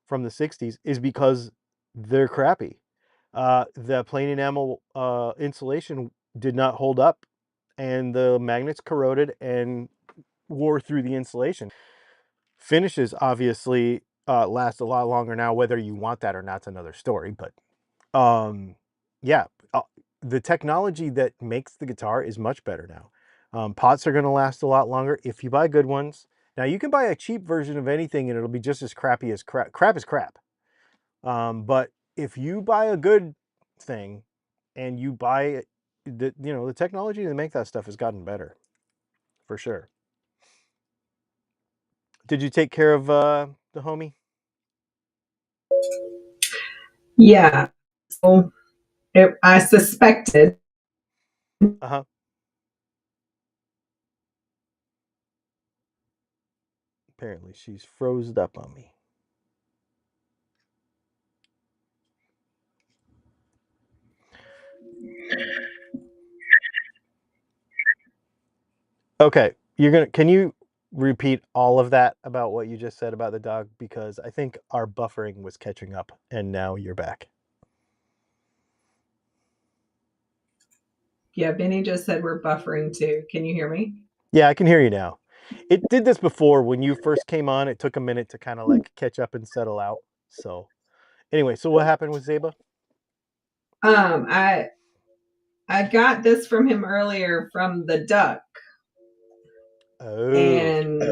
from the 60s is because they're crappy. The plain enamel insulation did not hold up, and the magnets corroded and wore through the insulation. Finishes obviously last a lot longer now. Whether you want that or not's another story. But yeah, the technology that makes the guitar is much better now. Pots are going to last a lot longer if you buy good ones. Now you can buy a cheap version of anything and it'll be just as crappy as crap. Crap is crap. But if you buy a good thing and you buy the technology to make that stuff has gotten better for sure. Did you take care of the homie? Yeah. So I suspected. Uh-huh. Apparently she's frozen up on me. Okay, can you repeat all of that about what you just said about the dog? Because I think our buffering was catching up and now you're back. Yeah, Benny just said we're buffering too. Can you hear me? Yeah, I can hear you now. It did this before when you first came on. It took a minute to kind of like catch up and settle out. So anyway, so what happened with Zeba? Um, I I got this from him earlier from the duck, Oh, and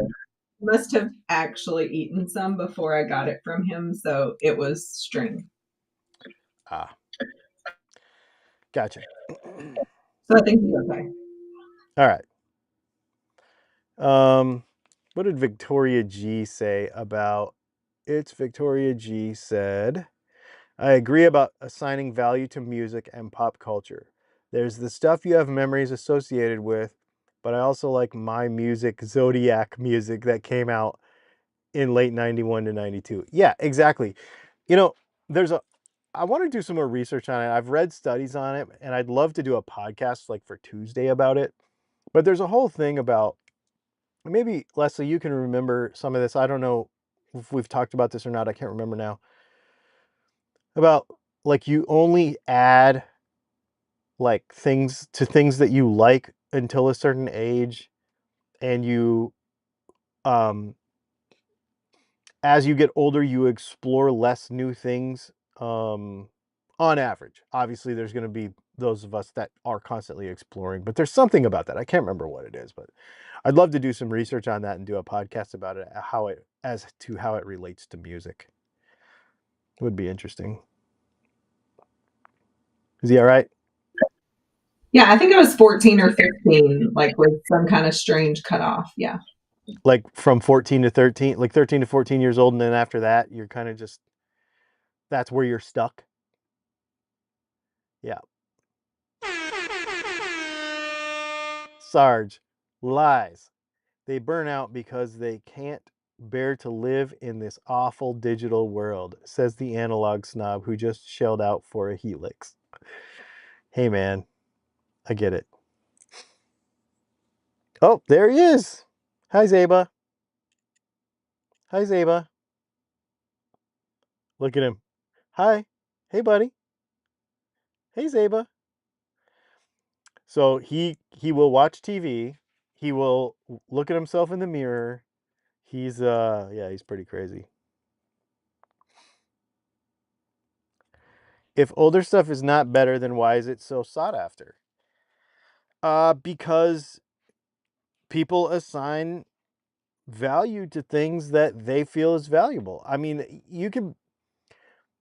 must have actually eaten some before I got it from him, so it was string. ah, gotcha. So I think he's okay. All right. What did Victoria G say about it's Victoria G said, I agree about assigning value to music and pop culture. There's the stuff you have memories associated with, but I also like my music, Zodiac music that came out in late 91 to 92. Yeah, exactly. You know, there's a I want to do some more research on it. I've read studies on it and I'd love to do a podcast like for Tuesday about it. But there's a whole thing about maybe Leslie, you can remember some of this. I don't know if we've talked about this or not. I can't remember now. About like you only add like things that you like until a certain age, and you um as you get older you explore less new things on average. Obviously there's going to be those of us that are constantly exploring, but there's something about that. I can't remember what it is, but I'd love to do some research on that and do a podcast about it, how it as to how it relates to music. It would be interesting. Is he all right? Yeah, I think it was 14 or 15, like with some kind of strange cutoff. Yeah. Like from 14 to 13, like 13 to 14 years old, and then after that you're kind of just that's where you're stuck. Yeah. Sarge, lies. They burn out because they can't bear to live in this awful digital world, says the analog snob who just shelled out for a Helix. Hey man, I get it. Oh, there he is. Hi Zeba. Hi Zeba. Look at him. Hi. Hey buddy. Hey Zeba. So he will watch TV. He will look at himself in the mirror. He's yeah, he's pretty crazy. If older stuff is not better, then why is it so sought after? Because people assign value to things that they feel is valuable. I mean, you can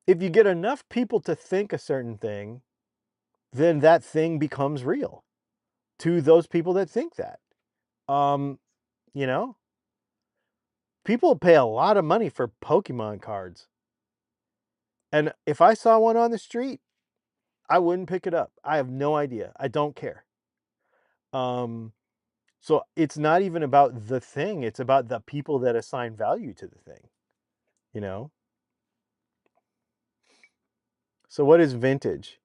if you get enough people to think a certain thing, then that thing becomes real to those people that think that. Um, you know, people pay a lot of money for Pokemon cards. And if I saw one on the street, I wouldn't pick it up. I have no idea. I don't care. So it's not even about the thing. It's about the people that assign value to the thing, you know? So what is vintage?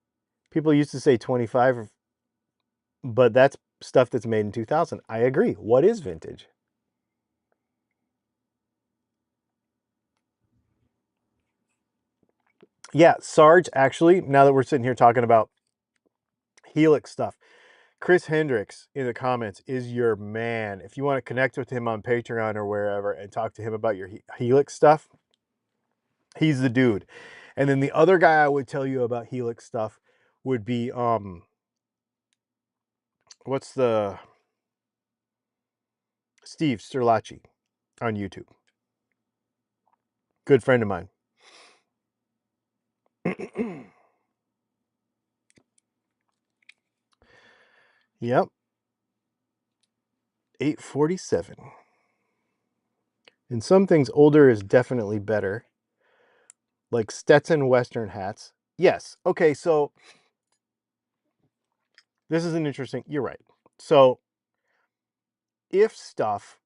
People used to say 25, but that's stuff that's made in 2000. I agree. What is vintage? Yeah, Sarge, actually, now that we're sitting here talking about Helix stuff, Chris Hendricks in the comments is your man. If you want to connect with him on Patreon or wherever and talk to him about your Helix stuff, he's the dude. And then the other guy I would tell you about Helix stuff would be what's the Steve Sterlacci on YouTube. Good friend of mine. Yep. 847. In some things, older is definitely better. Like Stetson Western hats. Yes. Okay, so this is an interesting. You're right. So if stuff,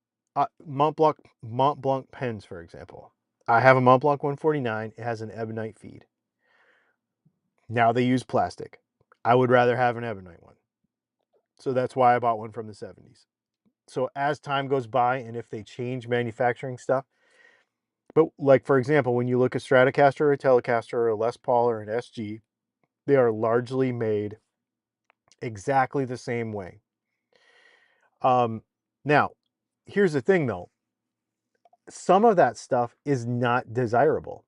Mont Blanc pens, for example, I have a Mont Blanc 149. It has an ebonite feed. Now they use plastic. I would rather have an ebonite one. So that's why I bought one from the 70s. So as time goes by, and if they change manufacturing stuff, but like for example, when you look at Stratocaster or a Telecaster or a Les Paul or an SG, they are largely made exactly the same way. Now, here's the thing though. Some of that stuff is not desirable.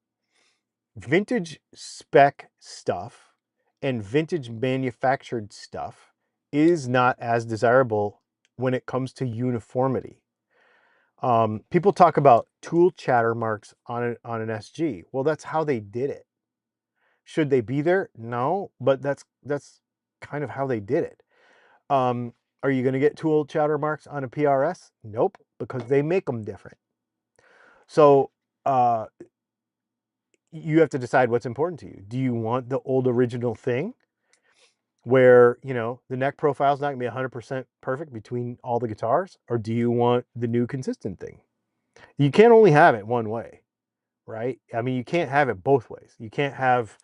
Vintage spec stuff and vintage manufactured stuff is not as desirable when it comes to uniformity. People talk about tool chatter marks on an SG. Well, that's how they did it. Should they be there? No, but that's kind of how they did it. Are you going to get tool chatter marks on a PRS? Nope, because they make them different. So you have to decide what's important to you. Do you want the old original thing where, the neck profile is not going to be 100% perfect between all the guitars? Or do you want the new consistent thing? You can't only have it one way, right? I mean, you can't have it both ways. You can't have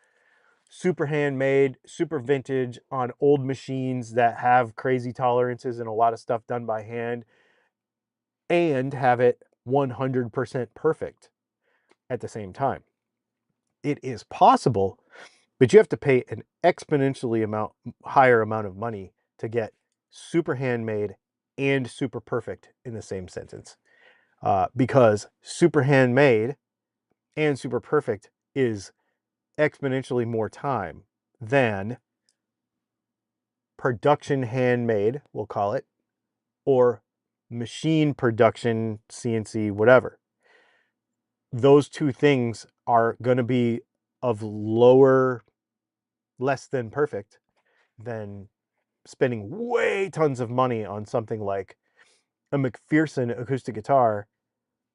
super handmade, super vintage on old machines that have crazy tolerances and a lot of stuff done by hand and have it 100% perfect at the same time. It is possible, but you have to pay an exponentially higher amount of money to get super handmade and super perfect in the same sentence. Because super handmade and super perfect is exponentially more time than production handmade, we'll call it, or machine production, CNC, whatever. Those two things are going to be of less than perfect than spending way tons of money on something like a McPherson acoustic guitar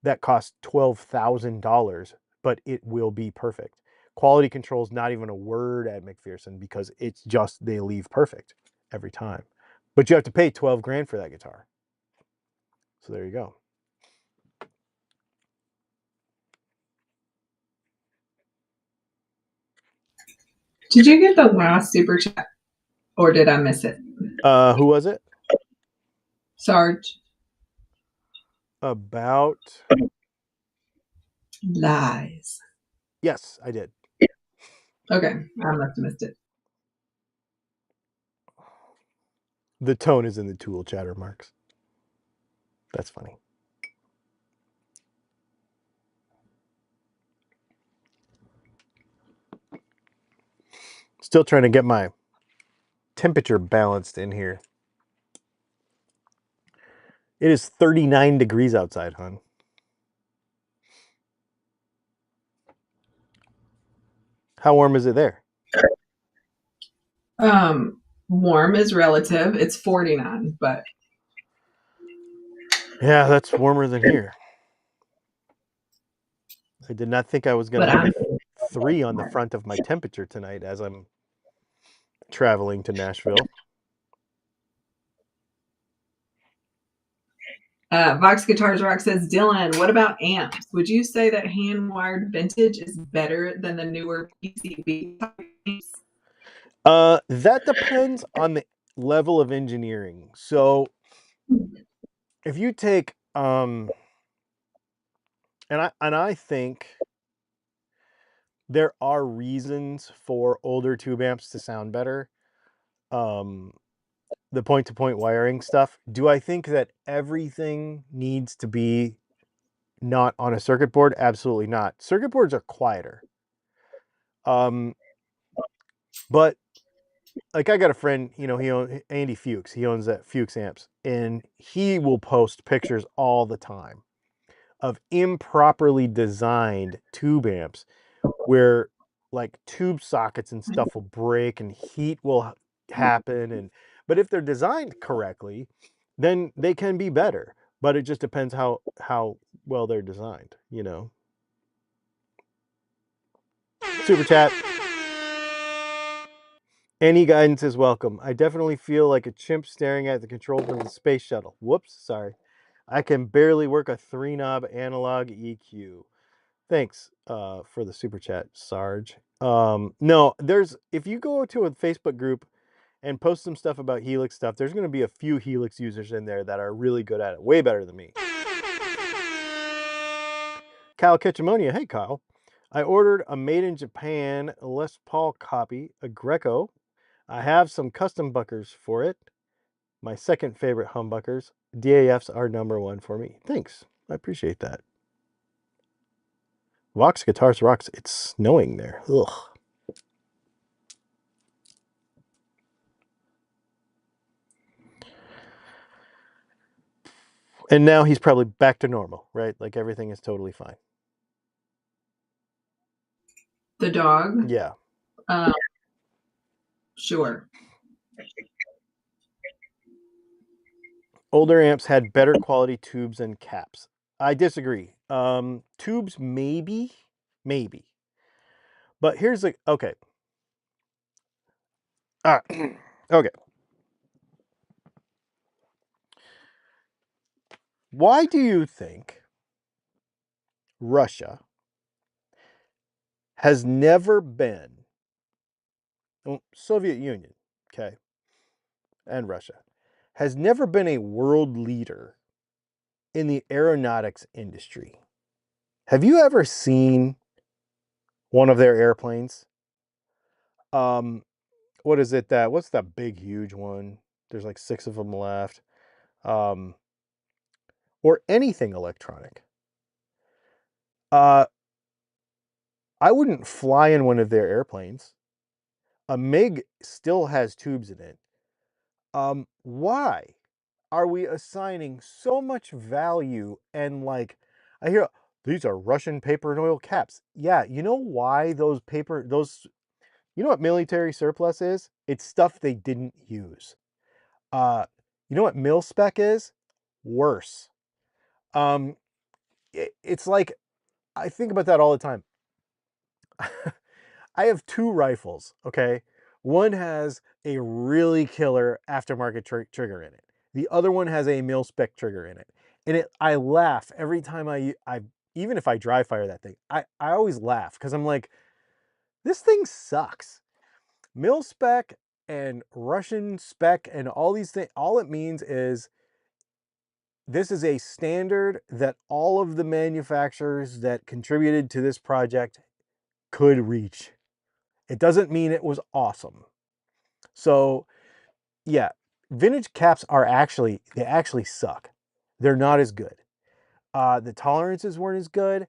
that costs $12,000, but it will be perfect. Quality control is not even a word at McPherson because it's just they leave perfect every time. But you have to pay 12 grand for that guitar. So there you go. Did you get the last super chat or did I miss it? Who was it? Sarge. About Lies. Yes, I did. Okay, I must have missed it. The tone is in the tool chatter marks. That's funny. Still trying to get my temperature balanced in here. It is 39 degrees outside, hon. How warm is it there? Warm is relative. It's 49, but Yeah, that's warmer than here. I did not think I was going to have a 3 on the front of my temperature tonight as I'm traveling to Nashville. Vox Guitars Rock says, Dylan, what about amps? Would you say that hand wired vintage is better than the newer PCB amps? That depends on the level of engineering. So if you take and I think there are reasons for older tube amps to sound better. The point-to-point wiring stuff. Do I think that everything needs to be not on a circuit board? Absolutely not. Circuit boards are quieter. But like I got a friend, he owns Andy Fuchs. He owns that Fuchs amps, and he will post pictures all the time of improperly designed tube amps where like tube sockets and stuff will break and heat will happen. But if they're designed correctly, then they can be better. But it just depends how well they're designed. Super chat. Any guidance is welcome. I definitely feel like a chimp staring at the controls of the space shuttle. Whoops, sorry. I can barely work a 3-knob analog EQ. Thanks for the super chat, Sarge. No, if you go to a Facebook group and post some stuff about Helix stuff, there's going to be a few Helix users in there that are really good at it, way better than me. Kyle Ketchamonia, hey Kyle. I ordered a made in Japan Les Paul copy, a Greco. I have some custom buckers for it. My second favorite humbuckers. DAFs are number one for me. Thanks. I appreciate that. Vox Guitars Rocks. It's snowing there. Ugh. And now he's probably back to normal, right? Like everything is totally fine. The dog? Yeah. Sure. Older amps had better quality tubes and caps. I disagree. Tubes, maybe. But here's okay. Okay. Why do you think Russia has never been, Soviet Union, okay, and Russia, has never been a world leader in the aeronautics industry? Have you ever seen one of their airplanes? What is it what's that big, huge one? There's like 6 of them left. Or anything electronic. I wouldn't fly in one of their airplanes. A MiG still has tubes in it. Why are we assigning so much value and like, I hear these are Russian paper and oil caps. Yeah, you know why you know what military surplus is? It's stuff they didn't use. You know what mil spec is? Worse. It's like, I think about that all the time. I have 2 rifles, okay? One has a really killer aftermarket trigger in it. The other one has a mil spec trigger in it. And I laugh every time I even if I dry fire that thing. I always laugh because I'm like, this thing sucks. Mil spec and Russian spec and all these things, all it means is this is a standard that all of the manufacturers that contributed to this project could reach. It doesn't mean it was awesome. So, yeah, vintage caps they actually suck. They're not as good. The tolerances weren't as good.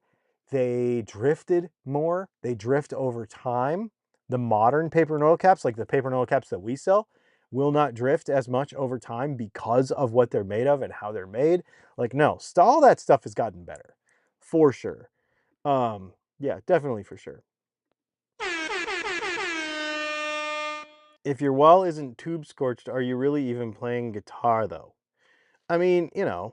They drifted more. They drift over time. The modern paper and oil caps, like the paper and oil caps that we sell, will not drift as much over time because of what they're made of and how they're made. Like, no, all that stuff has gotten better, for sure. Yeah, definitely for sure. If your wall isn't tube scorched, are you really even playing guitar though? I mean, yeah.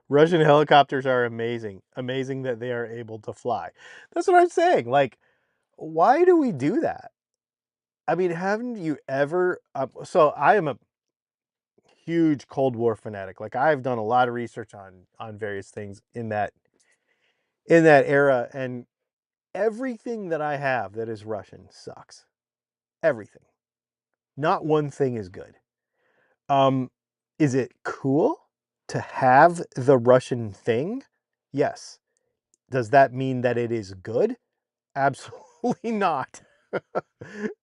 Russian helicopters are amazing. Amazing that they are able to fly. That's what I'm saying. Like, why do we do that? I mean, haven't you ever? So I am a huge Cold War fanatic. Like, I've done a lot of research on various things in that era, and everything that I have that is Russian sucks. Everything. Not one thing is good. Um, is it cool to have the Russian thing? Yes. Does that mean that it is good? Absolutely not.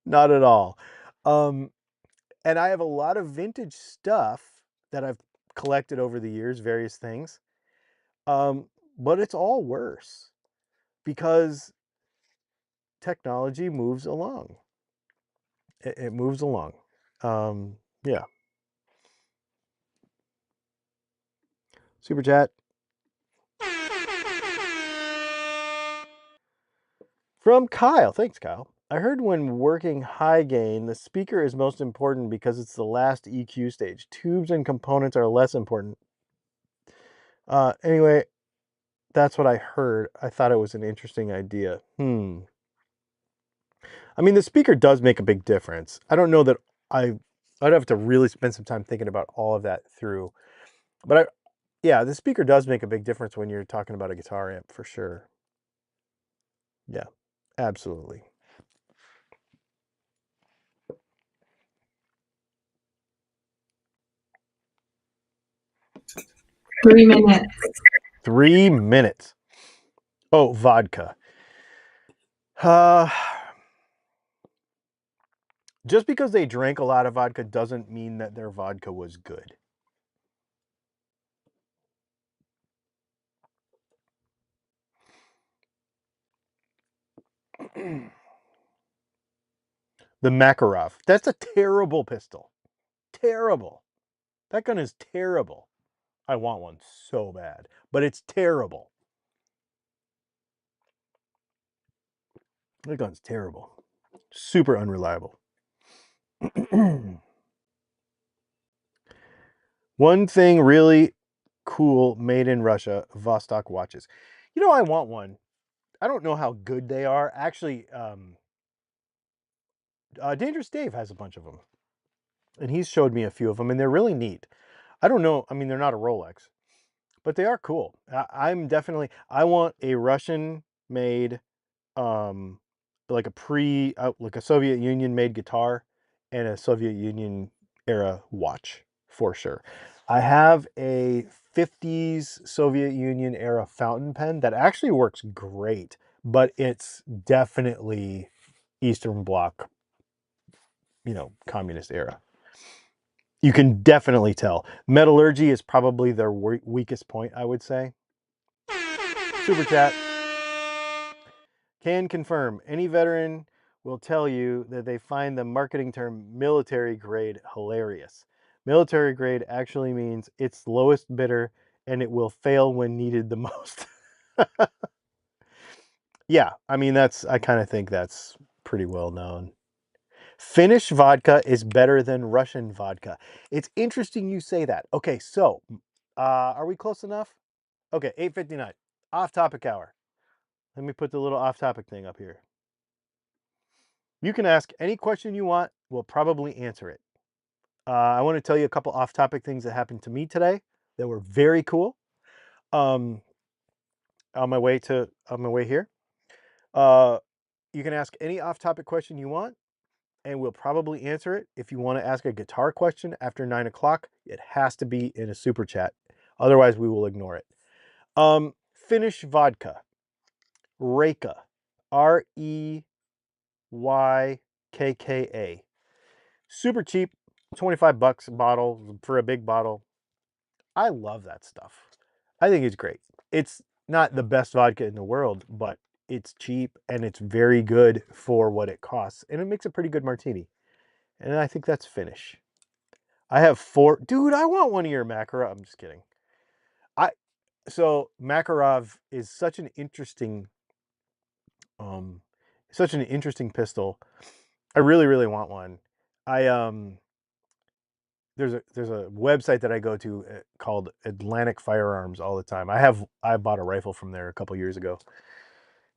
Not at all. Um, and I have a lot of vintage stuff that I've collected over the years, various things. But it's all worse because technology moves along. It moves along. Yeah. Super chat from Kyle. Thanks, Kyle. I heard when working high gain, the speaker is most important because it's the last EQ stage. Tubes and components are less important. Anyway, that's what I heard. I thought it was an interesting idea. I mean, the speaker does make a big difference. I don't know that I'd have to really spend some time thinking about all of that through. But yeah, the speaker does make a big difference when you're talking about a guitar amp for sure. Yeah, absolutely. Three minutes. 3 minutes. Oh, vodka. Uh, just because they drank a lot of vodka doesn't mean that their vodka was good. The Makarov. That's a terrible pistol. Terrible. That gun is terrible. I want one so bad, but it's terrible. That gun's terrible. Super unreliable. One thing really cool made in Russia, Vostok watches. You know, I want one. I don't know how good they are. Actually, Dangerous Dave has a bunch of them. And he's showed me a few of them, and they're really neat. I don't know. I mean, they're not a Rolex, but they are cool. I'm definitely, I want a Russian made, um, like like a Soviet Union made guitar and a Soviet Union era watch for sure. I have a 50s Soviet Union era fountain pen that actually works great, but it's definitely Eastern Bloc, communist era. You can definitely tell. Metallurgy is probably their weakest point, I would say. Super chat. Can confirm, any veteran will tell you that they find the marketing term military grade hilarious. Military grade actually means it's lowest bidder and it will fail when needed the most. Yeah, I mean, I kind of think that's pretty well known. Finnish vodka is better than Russian vodka. It's interesting you say that. Okay, so are we close enough? Okay, 8:59. Off-topic hour. Let me put the little off-topic thing up here. You can ask any question you want. We'll probably answer it. I want to tell you a couple off-topic things that happened to me today that were very cool. Um, on my way here. You can ask any off-topic question you want, and we'll probably answer it. If you want to ask a guitar question after 9 o'clock, it has to be in a super chat. Otherwise, we will ignore it. Finnish vodka. Reka. REYKKA. Super cheap, 25 bucks a bottle for a big bottle. I love that stuff. I think it's great. It's not the best vodka in the world, but it's cheap and it's very good for what it costs. And it makes a pretty good martini. And I think that's Finnish. I have 4. Dude, I want one of your Makarov. I'm just kidding. So Makarov is um, such an interesting pistol. I really, really want one. I there's a website that I go to called Atlantic Firearms all the time. I bought a rifle from there a couple years ago,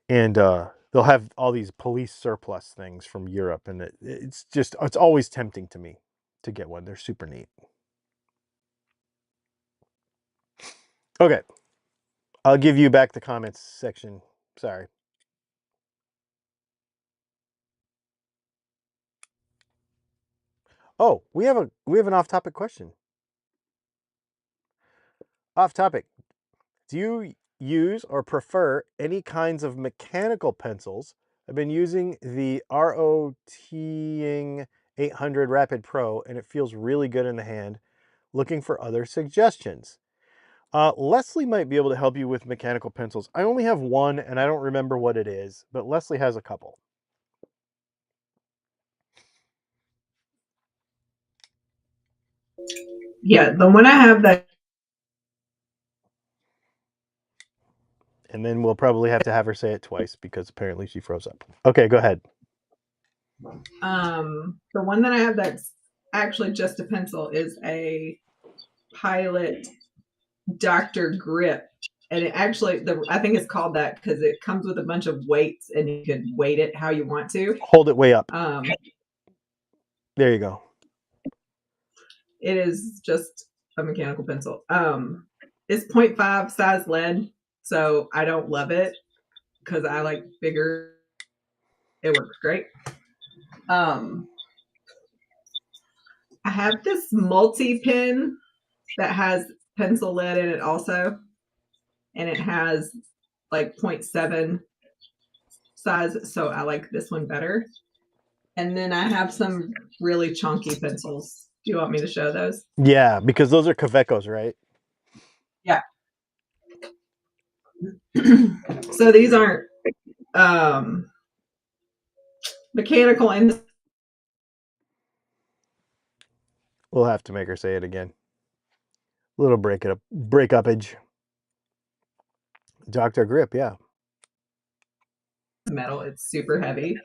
and they'll have all these police surplus things from Europe, and it's always tempting to me to get one. They're super neat. Okay, I'll give you back the comments section. Sorry. Oh, we have an off-topic question. Off topic. Do you use or prefer any kinds of mechanical pencils? I've been using the ROTing 800 Rapid Pro, and it feels really good in the hand. Looking for other suggestions. Leslie might be able to help you with mechanical pencils. I only have one, and I don't remember what it is, but Leslie has a couple. Yeah, the one I have that And then we'll probably have to have her say it twice because apparently she froze up. Okay, go ahead. the one that I have that's actually just a pencil is a Pilot Dr. Grip. And it actually, I think it's called that because it comes with a bunch of weights and you can weight it how you want to. Hold it way up. There you go. It is just a mechanical pencil. It's 0.5 size lead, so I don't love it because I like bigger. It works great. I have this multi pen that has pencil lead in it also, and it has like 0.7 size, so I like this one better. And then I have some really chunky pencils. Do you want me to show those? Yeah, because those are Kavecos, right? Yeah. So these aren't mechanical and We'll have to make her say it again. Little breakupage. Dr. Grip, yeah. metal. It's super heavy.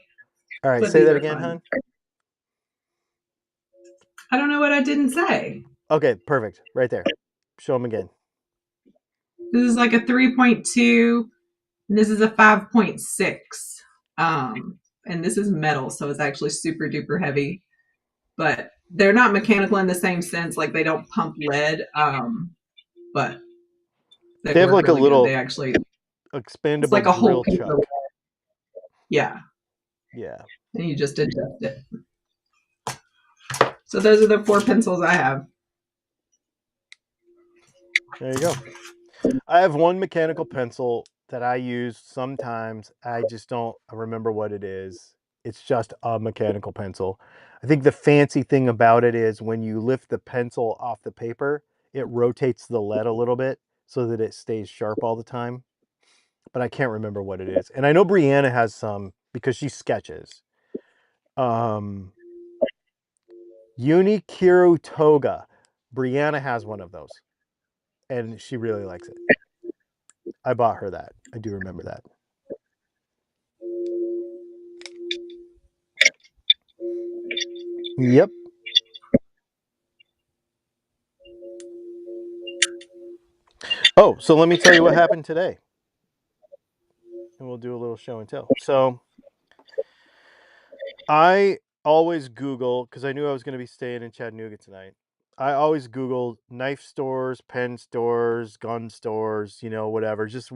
All right, But say these that are again, fun. hon. I don't know what I didn't say. Okay, perfect. Right there. Show them again. This is like a 3.2, and this is a 5.6. And this is metal, so it's actually super duper heavy. But they're not mechanical in the same sense, like they don't pump lead. But they They have work like a really good. They little actually, it's expandable like a whole drill piece of, chuck. yeah. Yeah. And you just adjust it. So those are the 4 pencils I have. There you go. I have one mechanical pencil that I use sometimes. I just don't remember what it is. It's just a mechanical pencil. I think the fancy thing about it is when you lift the pencil off the paper, it rotates the lead a little bit so that it stays sharp all the time. But I can't remember what it is. And I know Brianna has some because she sketches. Unikiru Toga. Brianna has one of those, and she really likes it. I bought her that. I do remember that. Yep. Oh, so let me tell you what happened today. And we'll do a little show and tell. So I always Google, because I knew I was going to be staying in Chattanooga tonight. I always Google knife stores, pen stores, gun stores, whatever. Just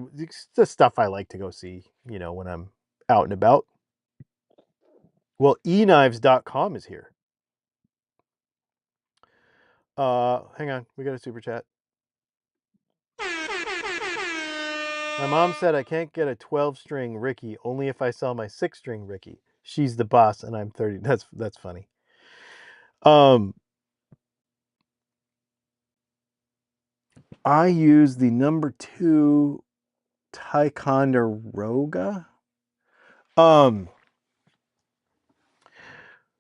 the stuff I like to go see, when I'm out and about. Well, eknives.com is here. Hang on. We got a super chat. My mom said I can't get a 12-string Ricky, only if I sell my 6-string Ricky. She's the boss and I'm 30. That's funny. I use the number 2 Ticonderoga.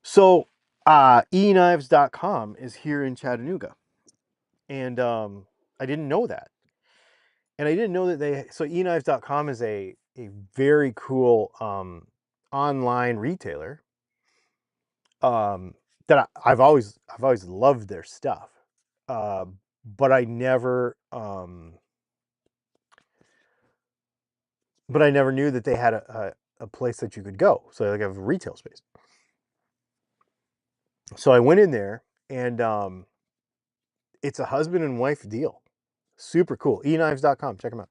So eknives.com is here in Chattanooga. And I didn't know that. And I didn't know that so eknives.com is a very cool online retailer. that I've always loved their stuff, but I never knew that they had a place that you could go. So like, I have a retail space. So I went in there, and it's a husband and wife deal. Super cool. eknives.com. Check them out.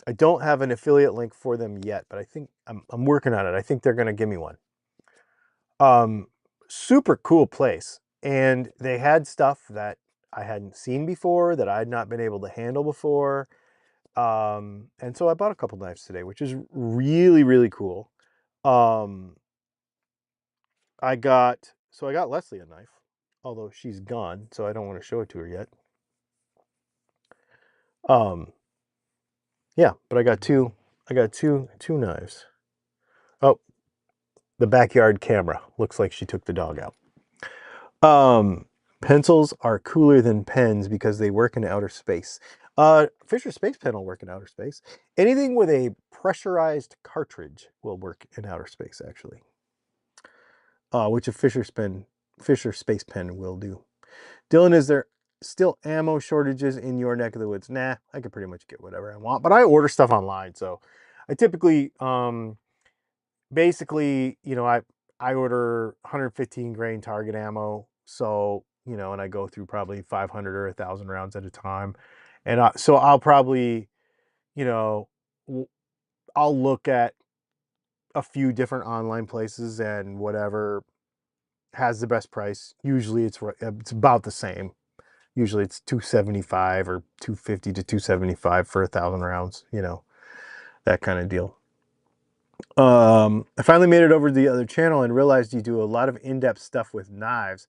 I don't have an affiliate link for them yet, but I think I'm working on it. I think they're going to give me one. Super cool place. And they had stuff that I hadn't seen before, that I had not been able to handle before. And so I bought a couple knives today, which is really, really cool. I got Leslie a knife, although she's gone, so I don't want to show it to her yet. Yeah, but I got two knives. Oh, the backyard camera looks like she took the dog out. Pencils are cooler than pens because they work in outer space. Fisher Space Pen will work in outer space. Anything with a pressurized cartridge will work in outer space, actually. Which a Fisher Space Pen will do. Dylan, is there still ammo shortages in your neck of the woods? Nah, I can pretty much get whatever I want, but I order stuff online, so I typically, basically, I order 115 grain target ammo, so and I go through probably 500 or 1,000 rounds at a time, and so I'll probably, you know, I'll look at a few different online places, and whatever has the best price. Usually, it's about the same. Usually, it's 275 or 250 to 275 for 1,000 rounds. That kind of deal. I finally made it over to the other channel and realized you do a lot of in-depth stuff with knives.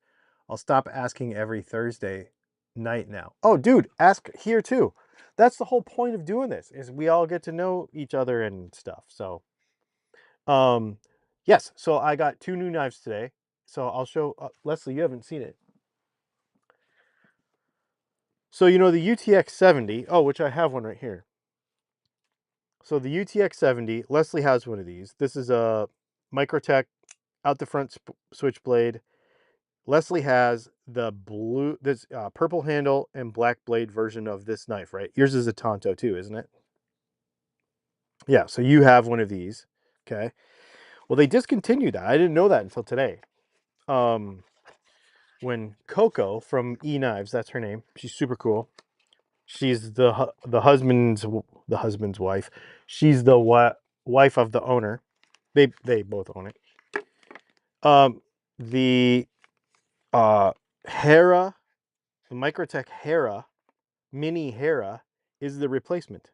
I'll stop asking every Thursday night now. Oh, dude, ask here too. That's the whole point of doing this, is we all get to know each other and stuff. So, yes. So I got 2 new knives today. So I'll show Leslie. You haven't seen it. So the UTX 70. Oh, which I have one right here. So the UTX 70. Leslie has one of these. This is a Microtech out the front switchblade. Leslie has the purple handle and black blade version of this knife, right? Yours is a Tonto too, isn't it? Yeah, so you have one of these. Okay. Well, they discontinued that. I didn't know that until today. When Coco from E-Knives, that's her name. She's super cool. She's the husband's wife. She's the wife of the owner. They both own it. The Hera, the Microtech Hera, Mini Hera, is the replacement.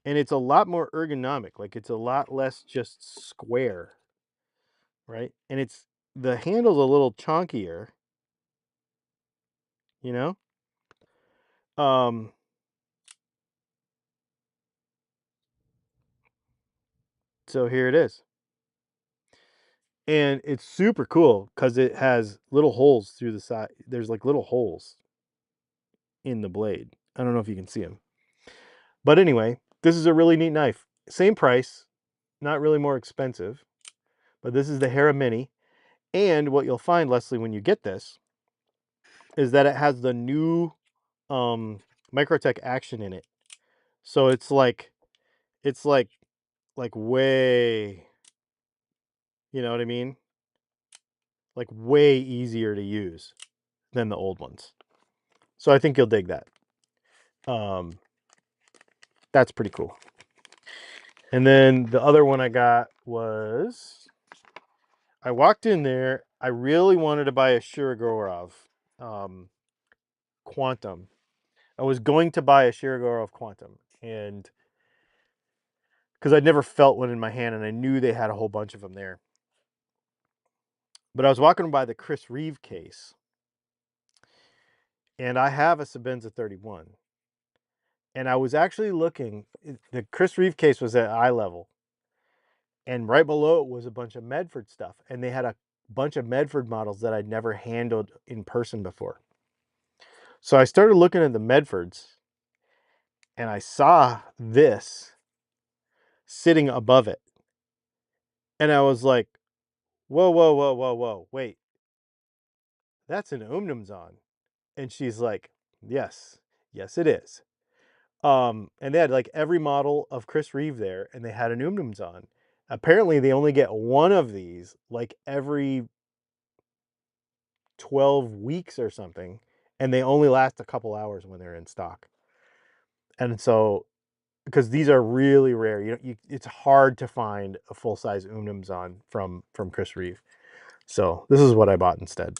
And it's a lot more ergonomic. Like, it's a lot less just square, right? And the handle's a little chunkier, you know? So here it is. And it's super cool because it has little holes through the side. There's like little holes in the blade. I don't know if you can see them. But anyway, this is a really neat knife. Same price, not really more expensive. But this is the Hera Mini. And what you'll find, Leslie, when you get this, is that it has the new Microtech action in it. So it's like way, you know what I mean? Like way easier to use than the old ones. So I think you'll dig that. That's pretty cool. And then the other one I got was, I walked in there. I really wanted to buy a Shirogorov Quantum. I was going to buy a Shirogorov Quantum, and because I'd never felt one in my hand, and I knew they had a whole bunch of them there. But I was walking by the Chris Reeve case, and I have a Sebenza 31. And I was actually looking, the Chris Reeve case was at eye level. And right below it was a bunch of Medford stuff. And they had a bunch of Medford models that I'd never handled in person before. So I started looking at the Medfords, and I saw this sitting above it. And I was like, whoa, whoa, whoa, whoa, whoa, wait, that's an Umnumzon. And she's like, yes, yes, it is. And they had like every model of Chris Reeve there, and they had an Umnumzon. Apparently, they only get one of these like every 12 weeks or something, and they only last a couple hours when they're in stock. And so, because these are really rare, it's hard to find a full size Umnumzon from Chris Reeve. So this is what I bought instead.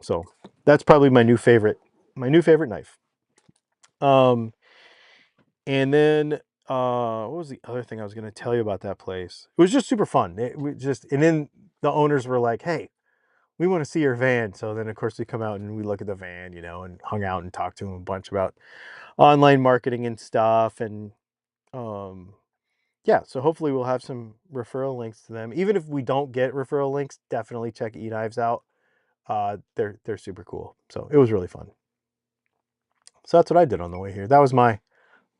So that's probably my new favorite knife. And then what was the other thing I was going to tell you about that place? It was just super fun. And then the owners were like, "Hey, we want to see your van." So then of course we come out and we look at the van, and hung out and talked to them a bunch about online marketing and stuff. And um yeah, so hopefully we'll have some referral links to them. Even if we don't get referral links, definitely check eKnives out. They're super cool. So it was really fun. So that's what I did on the way here. That was my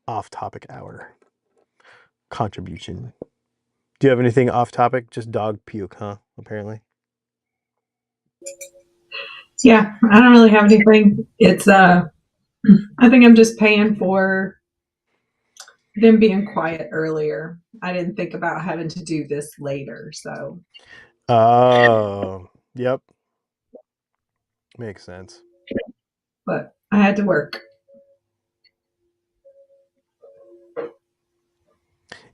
off-topic hour contribution. Do you have anything off topic? Just dog puke, huh? Apparently. Yeah, I don't really have anything. It's I think I'm just paying for them being quiet earlier. I didn't think about having to do this later, so Oh, yep. Makes sense. but I had to work.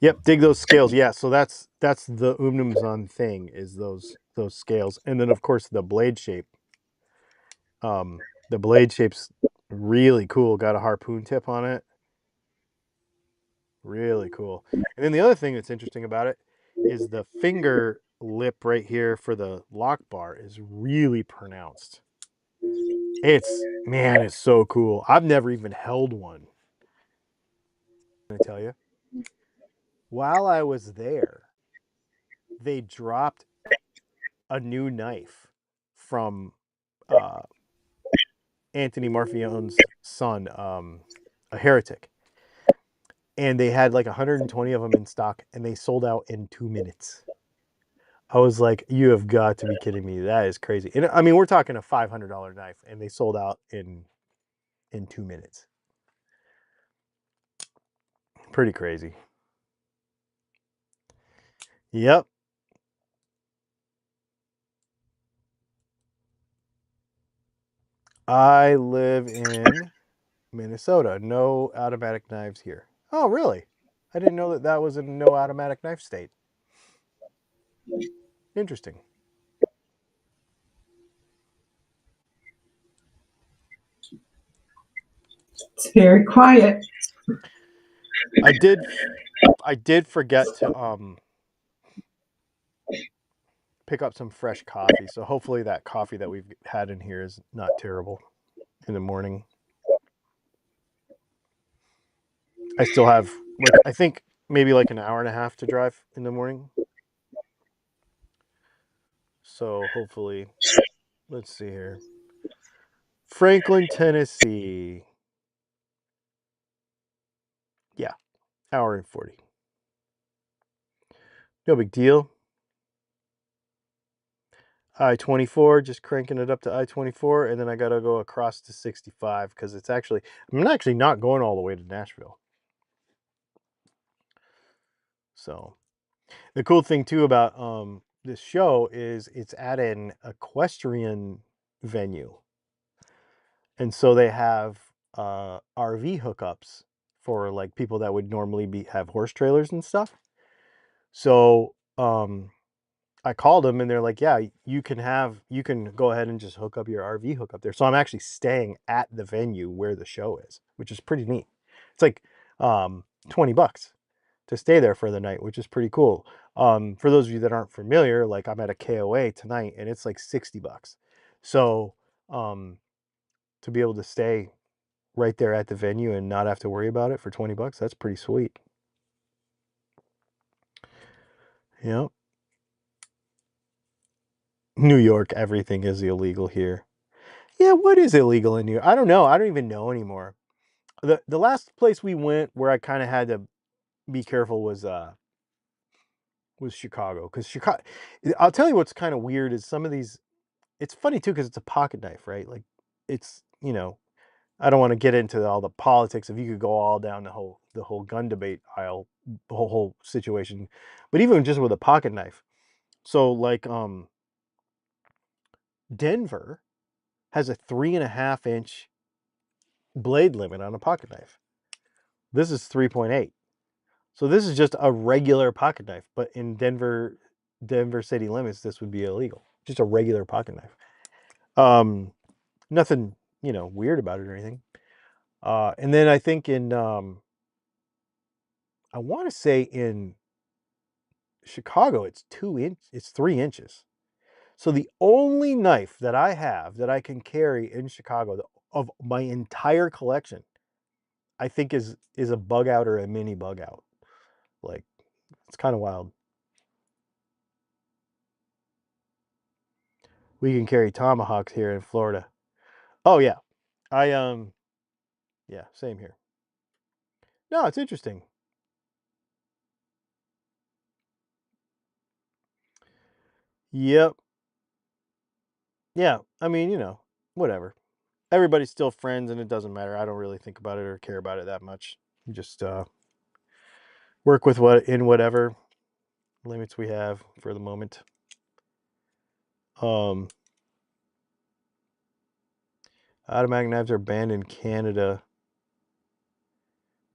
Yep, dig those scales. Yeah, so that's the Umnumzon thing, is those scales. And then of course the blade shape. The blade shape's really cool. Got a harpoon tip on it. Really cool. And then the other thing that's interesting about it is the finger lip right here for the lock bar is really pronounced. It's so cool. I've never even held one. I'm gonna tell you. While I was there, they dropped a new knife from uh, Anthony Marfione's son, a heretic, and they had like 120 of them in stock, and they sold out in 2 minutes. I was like, "You have got to be kidding me! That is crazy!" And I mean, we're talking a $500 knife, and they sold out in 2 minutes. Pretty crazy. Yep. I live in Minnesota. No automatic knives here. Oh, really? I didn't know that that was a no automatic knife state. Interesting. It's very quiet. I did I did forget to pick up some fresh coffee. So hopefully that coffee that we've had in here is not terrible in the morning. I still have like, I think maybe like an hour and a half to drive in the morning. So hopefully, let's see here. Franklin, Tennessee. Yeah, hour and 40. No big deal. I-24, just cranking it up to I-24, and then I got to go across to 65 because I'm actually not going all the way to Nashville. So the cool thing too about this show is it's at an equestrian venue, and so they have RV hookups for like people that would normally have horse trailers and stuff. So I called them and they're like, "Yeah, you can go ahead and just hook up your RV hookup there." So I'm actually staying at the venue where the show is, which is pretty neat. It's like $20 to stay there for the night, which is pretty cool. For those of you that aren't familiar, like I'm at a KOA tonight and it's like $60. So um, to be able to stay right there at the venue and not have to worry about it for $20, that's pretty sweet. Yeah. New York, everything is illegal here. Yeah, what is illegal in New York? I don't know. I don't even know anymore. The last place we went where I kind of had to be careful was was Chicago, because Chicago. I'll tell you what's kind of weird is some of these. It's funny too because it's a pocket knife, right? Like it's I don't want to get into all the politics. If you could go all down the whole gun debate aisle, the whole situation, but even just with a pocket knife. So like Denver has a 3.5-inch blade limit on a pocket knife. This is 3.8. So this is just a regular pocket knife, but in Denver city limits, this would be illegal. Just a regular pocket knife. Nothing, weird about it or anything. And then I think in I want to say in Chicago, it's 3 inches. So the only knife that I have that I can carry in Chicago of my entire collection, I think is a bug out or a mini bug out. Like, it's kind of wild. We can carry tomahawks here in Florida. Oh yeah. I yeah, same here. No, it's interesting. Yep. Yeah. I mean, whatever. Everybody's still friends and it doesn't matter. I don't really think about it or care about it that much. Just work with whatever limits we have for the moment. Automatic knives are banned in Canada.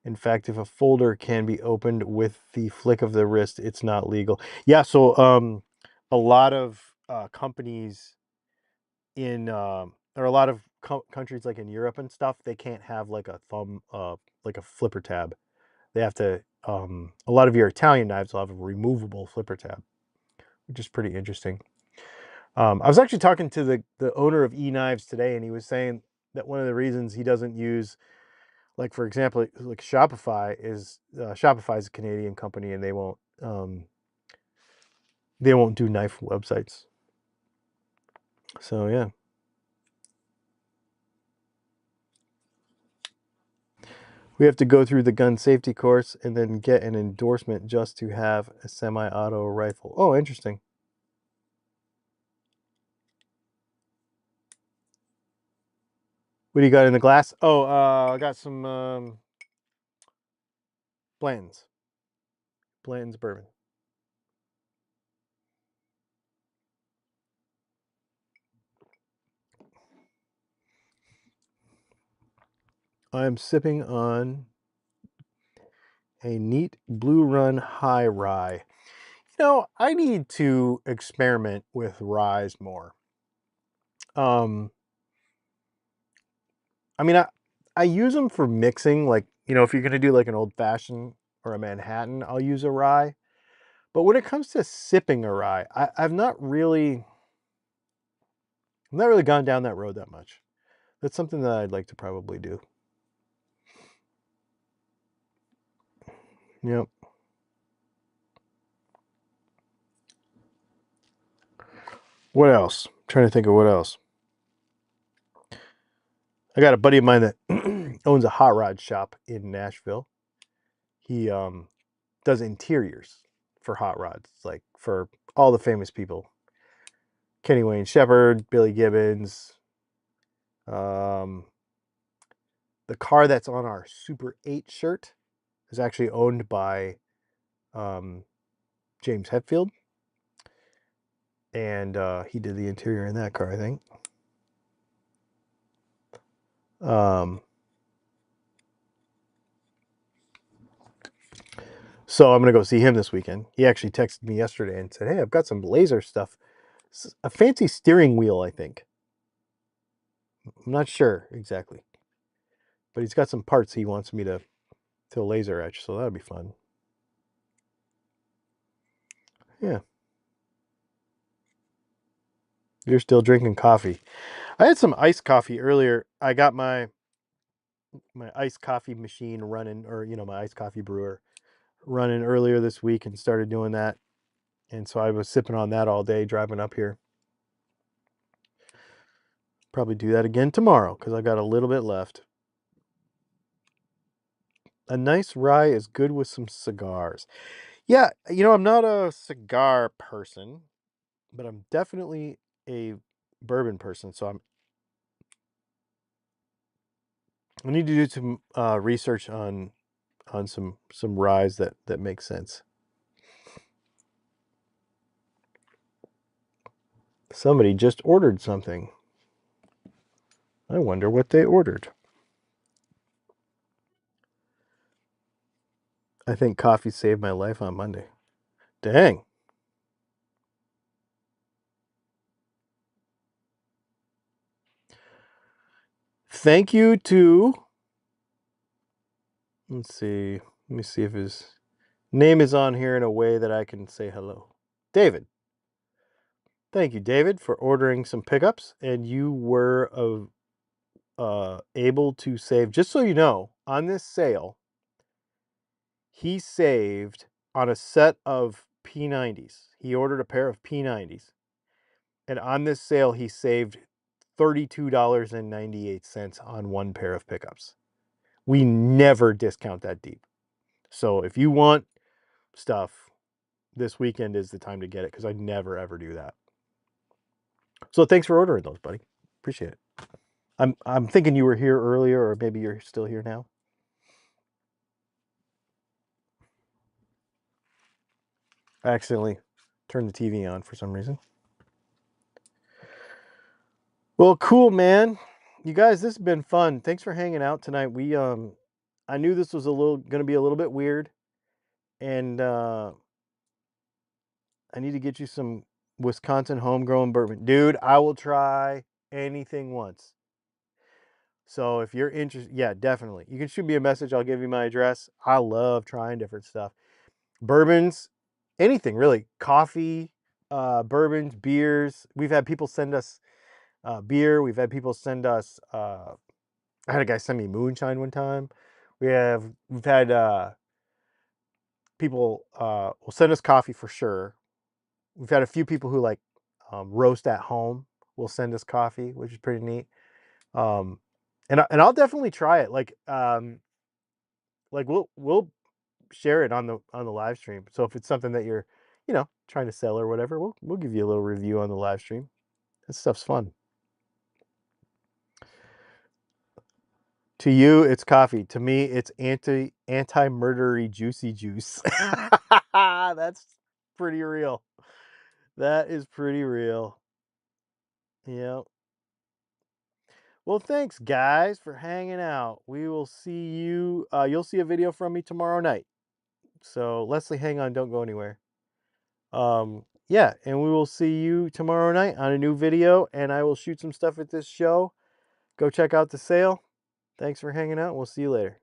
In fact, if a folder can be opened with the flick of the wrist, it's not legal. Yeah, so a lot of companies in or a lot of countries like in Europe and stuff, they can't have like a thumb like a flipper tab. They have to a lot of your Italian knives will have a removable flipper tab, which is pretty interesting. I was actually talking to the owner of eKnives today, and he was saying that one of the reasons he doesn't use, like for example, like Shopify is a Canadian company, and they won't do knife websites. So yeah. We have to go through the gun safety course and then get an endorsement just to have a semi-auto rifle. Oh, interesting. What do you got in the glass? Oh, I got some Blanton's. Blanton's bourbon. I'm sipping on a neat Blue Run High Rye. I need to experiment with ryes more. I mean, I use them for mixing. Like, if you're gonna do like an old fashioned or a Manhattan, I'll use a rye. But when it comes to sipping a rye, I've not really gone down that road that much. That's something that I'd like to probably do. Yep. What else? I'm trying to think of what else. I got a buddy of mine that owns a hot rod shop in Nashville. He does interiors for hot rods, like for all the famous people. Kenny Wayne Shepherd, Billy Gibbons. The car that's on our Super 8 shirt is actually owned by James Hetfield. And he did the interior in that car, I think. So I'm going to go see him this weekend. He actually texted me yesterday and said, hey, I've got some laser stuff. A fancy steering wheel, I think. I'm not sure exactly. But he's got some parts he wants me to laser etch, so that'll be fun. Yeah. You're still drinking coffee. I had some iced coffee earlier. I got my iced coffee machine running, or my iced coffee brewer running earlier this week, and started doing that. And so I was sipping on that all day driving up here. Probably do that again tomorrow because I got a little bit left. A nice rye is good with some cigars. Yeah, I'm not a cigar person, but I'm definitely a bourbon person. So I need to do some research on some ryes that make sense. Somebody just ordered something. I wonder what they ordered. I think coffee saved my life on Monday. Dang. Thank you to, let's see. Let me see if his name is on here in a way that I can say hello. David. Thank you, David, for ordering some pickups. And you were able to save, just so you know, on this sale, he saved on a set of P90s. He ordered a pair of P90s. And on this sale, he saved $32.98 on one pair of pickups. We never discount that deep. So if you want stuff, this weekend is the time to get it, because I never ever do that. So thanks for ordering those, buddy. Appreciate it. I'm thinking you were here earlier, or maybe you're still here now. I accidentally turned the TV on for some reason. Well, cool, man. You guys, this has been fun. Thanks for hanging out tonight. I knew this was gonna be a little bit weird, and I need to get you some Wisconsin homegrown bourbon. Dude, I will try anything once. So if you're interested, yeah, definitely. You can shoot me a message. I'll give you my address. I love trying different stuff. Bourbons, anything really. Coffee, bourbons, beers. We've had people send us beer. We've had people send us I had a guy send me moonshine one time. We've had people will send us coffee for sure. We've had a few people who like roast at home will send us coffee, which is pretty neat. Um, and I'll definitely try it. Like we'll share it on the live stream. So if it's something that you're, trying to sell or whatever, we'll give you a little review on the live stream. That stuff's fun. To you, it's coffee. To me, it's anti-murdery juicy juice. That's pretty real. That is pretty real. Yeah. Well, thanks guys for hanging out. We will see you. You'll see a video from me tomorrow night. So Leslie, hang on, don't go anywhere. Yeah, and we will see you tomorrow night on a new video, and I will shoot some stuff at this show. Go check out the sale. Thanks for hanging out. We'll see you later.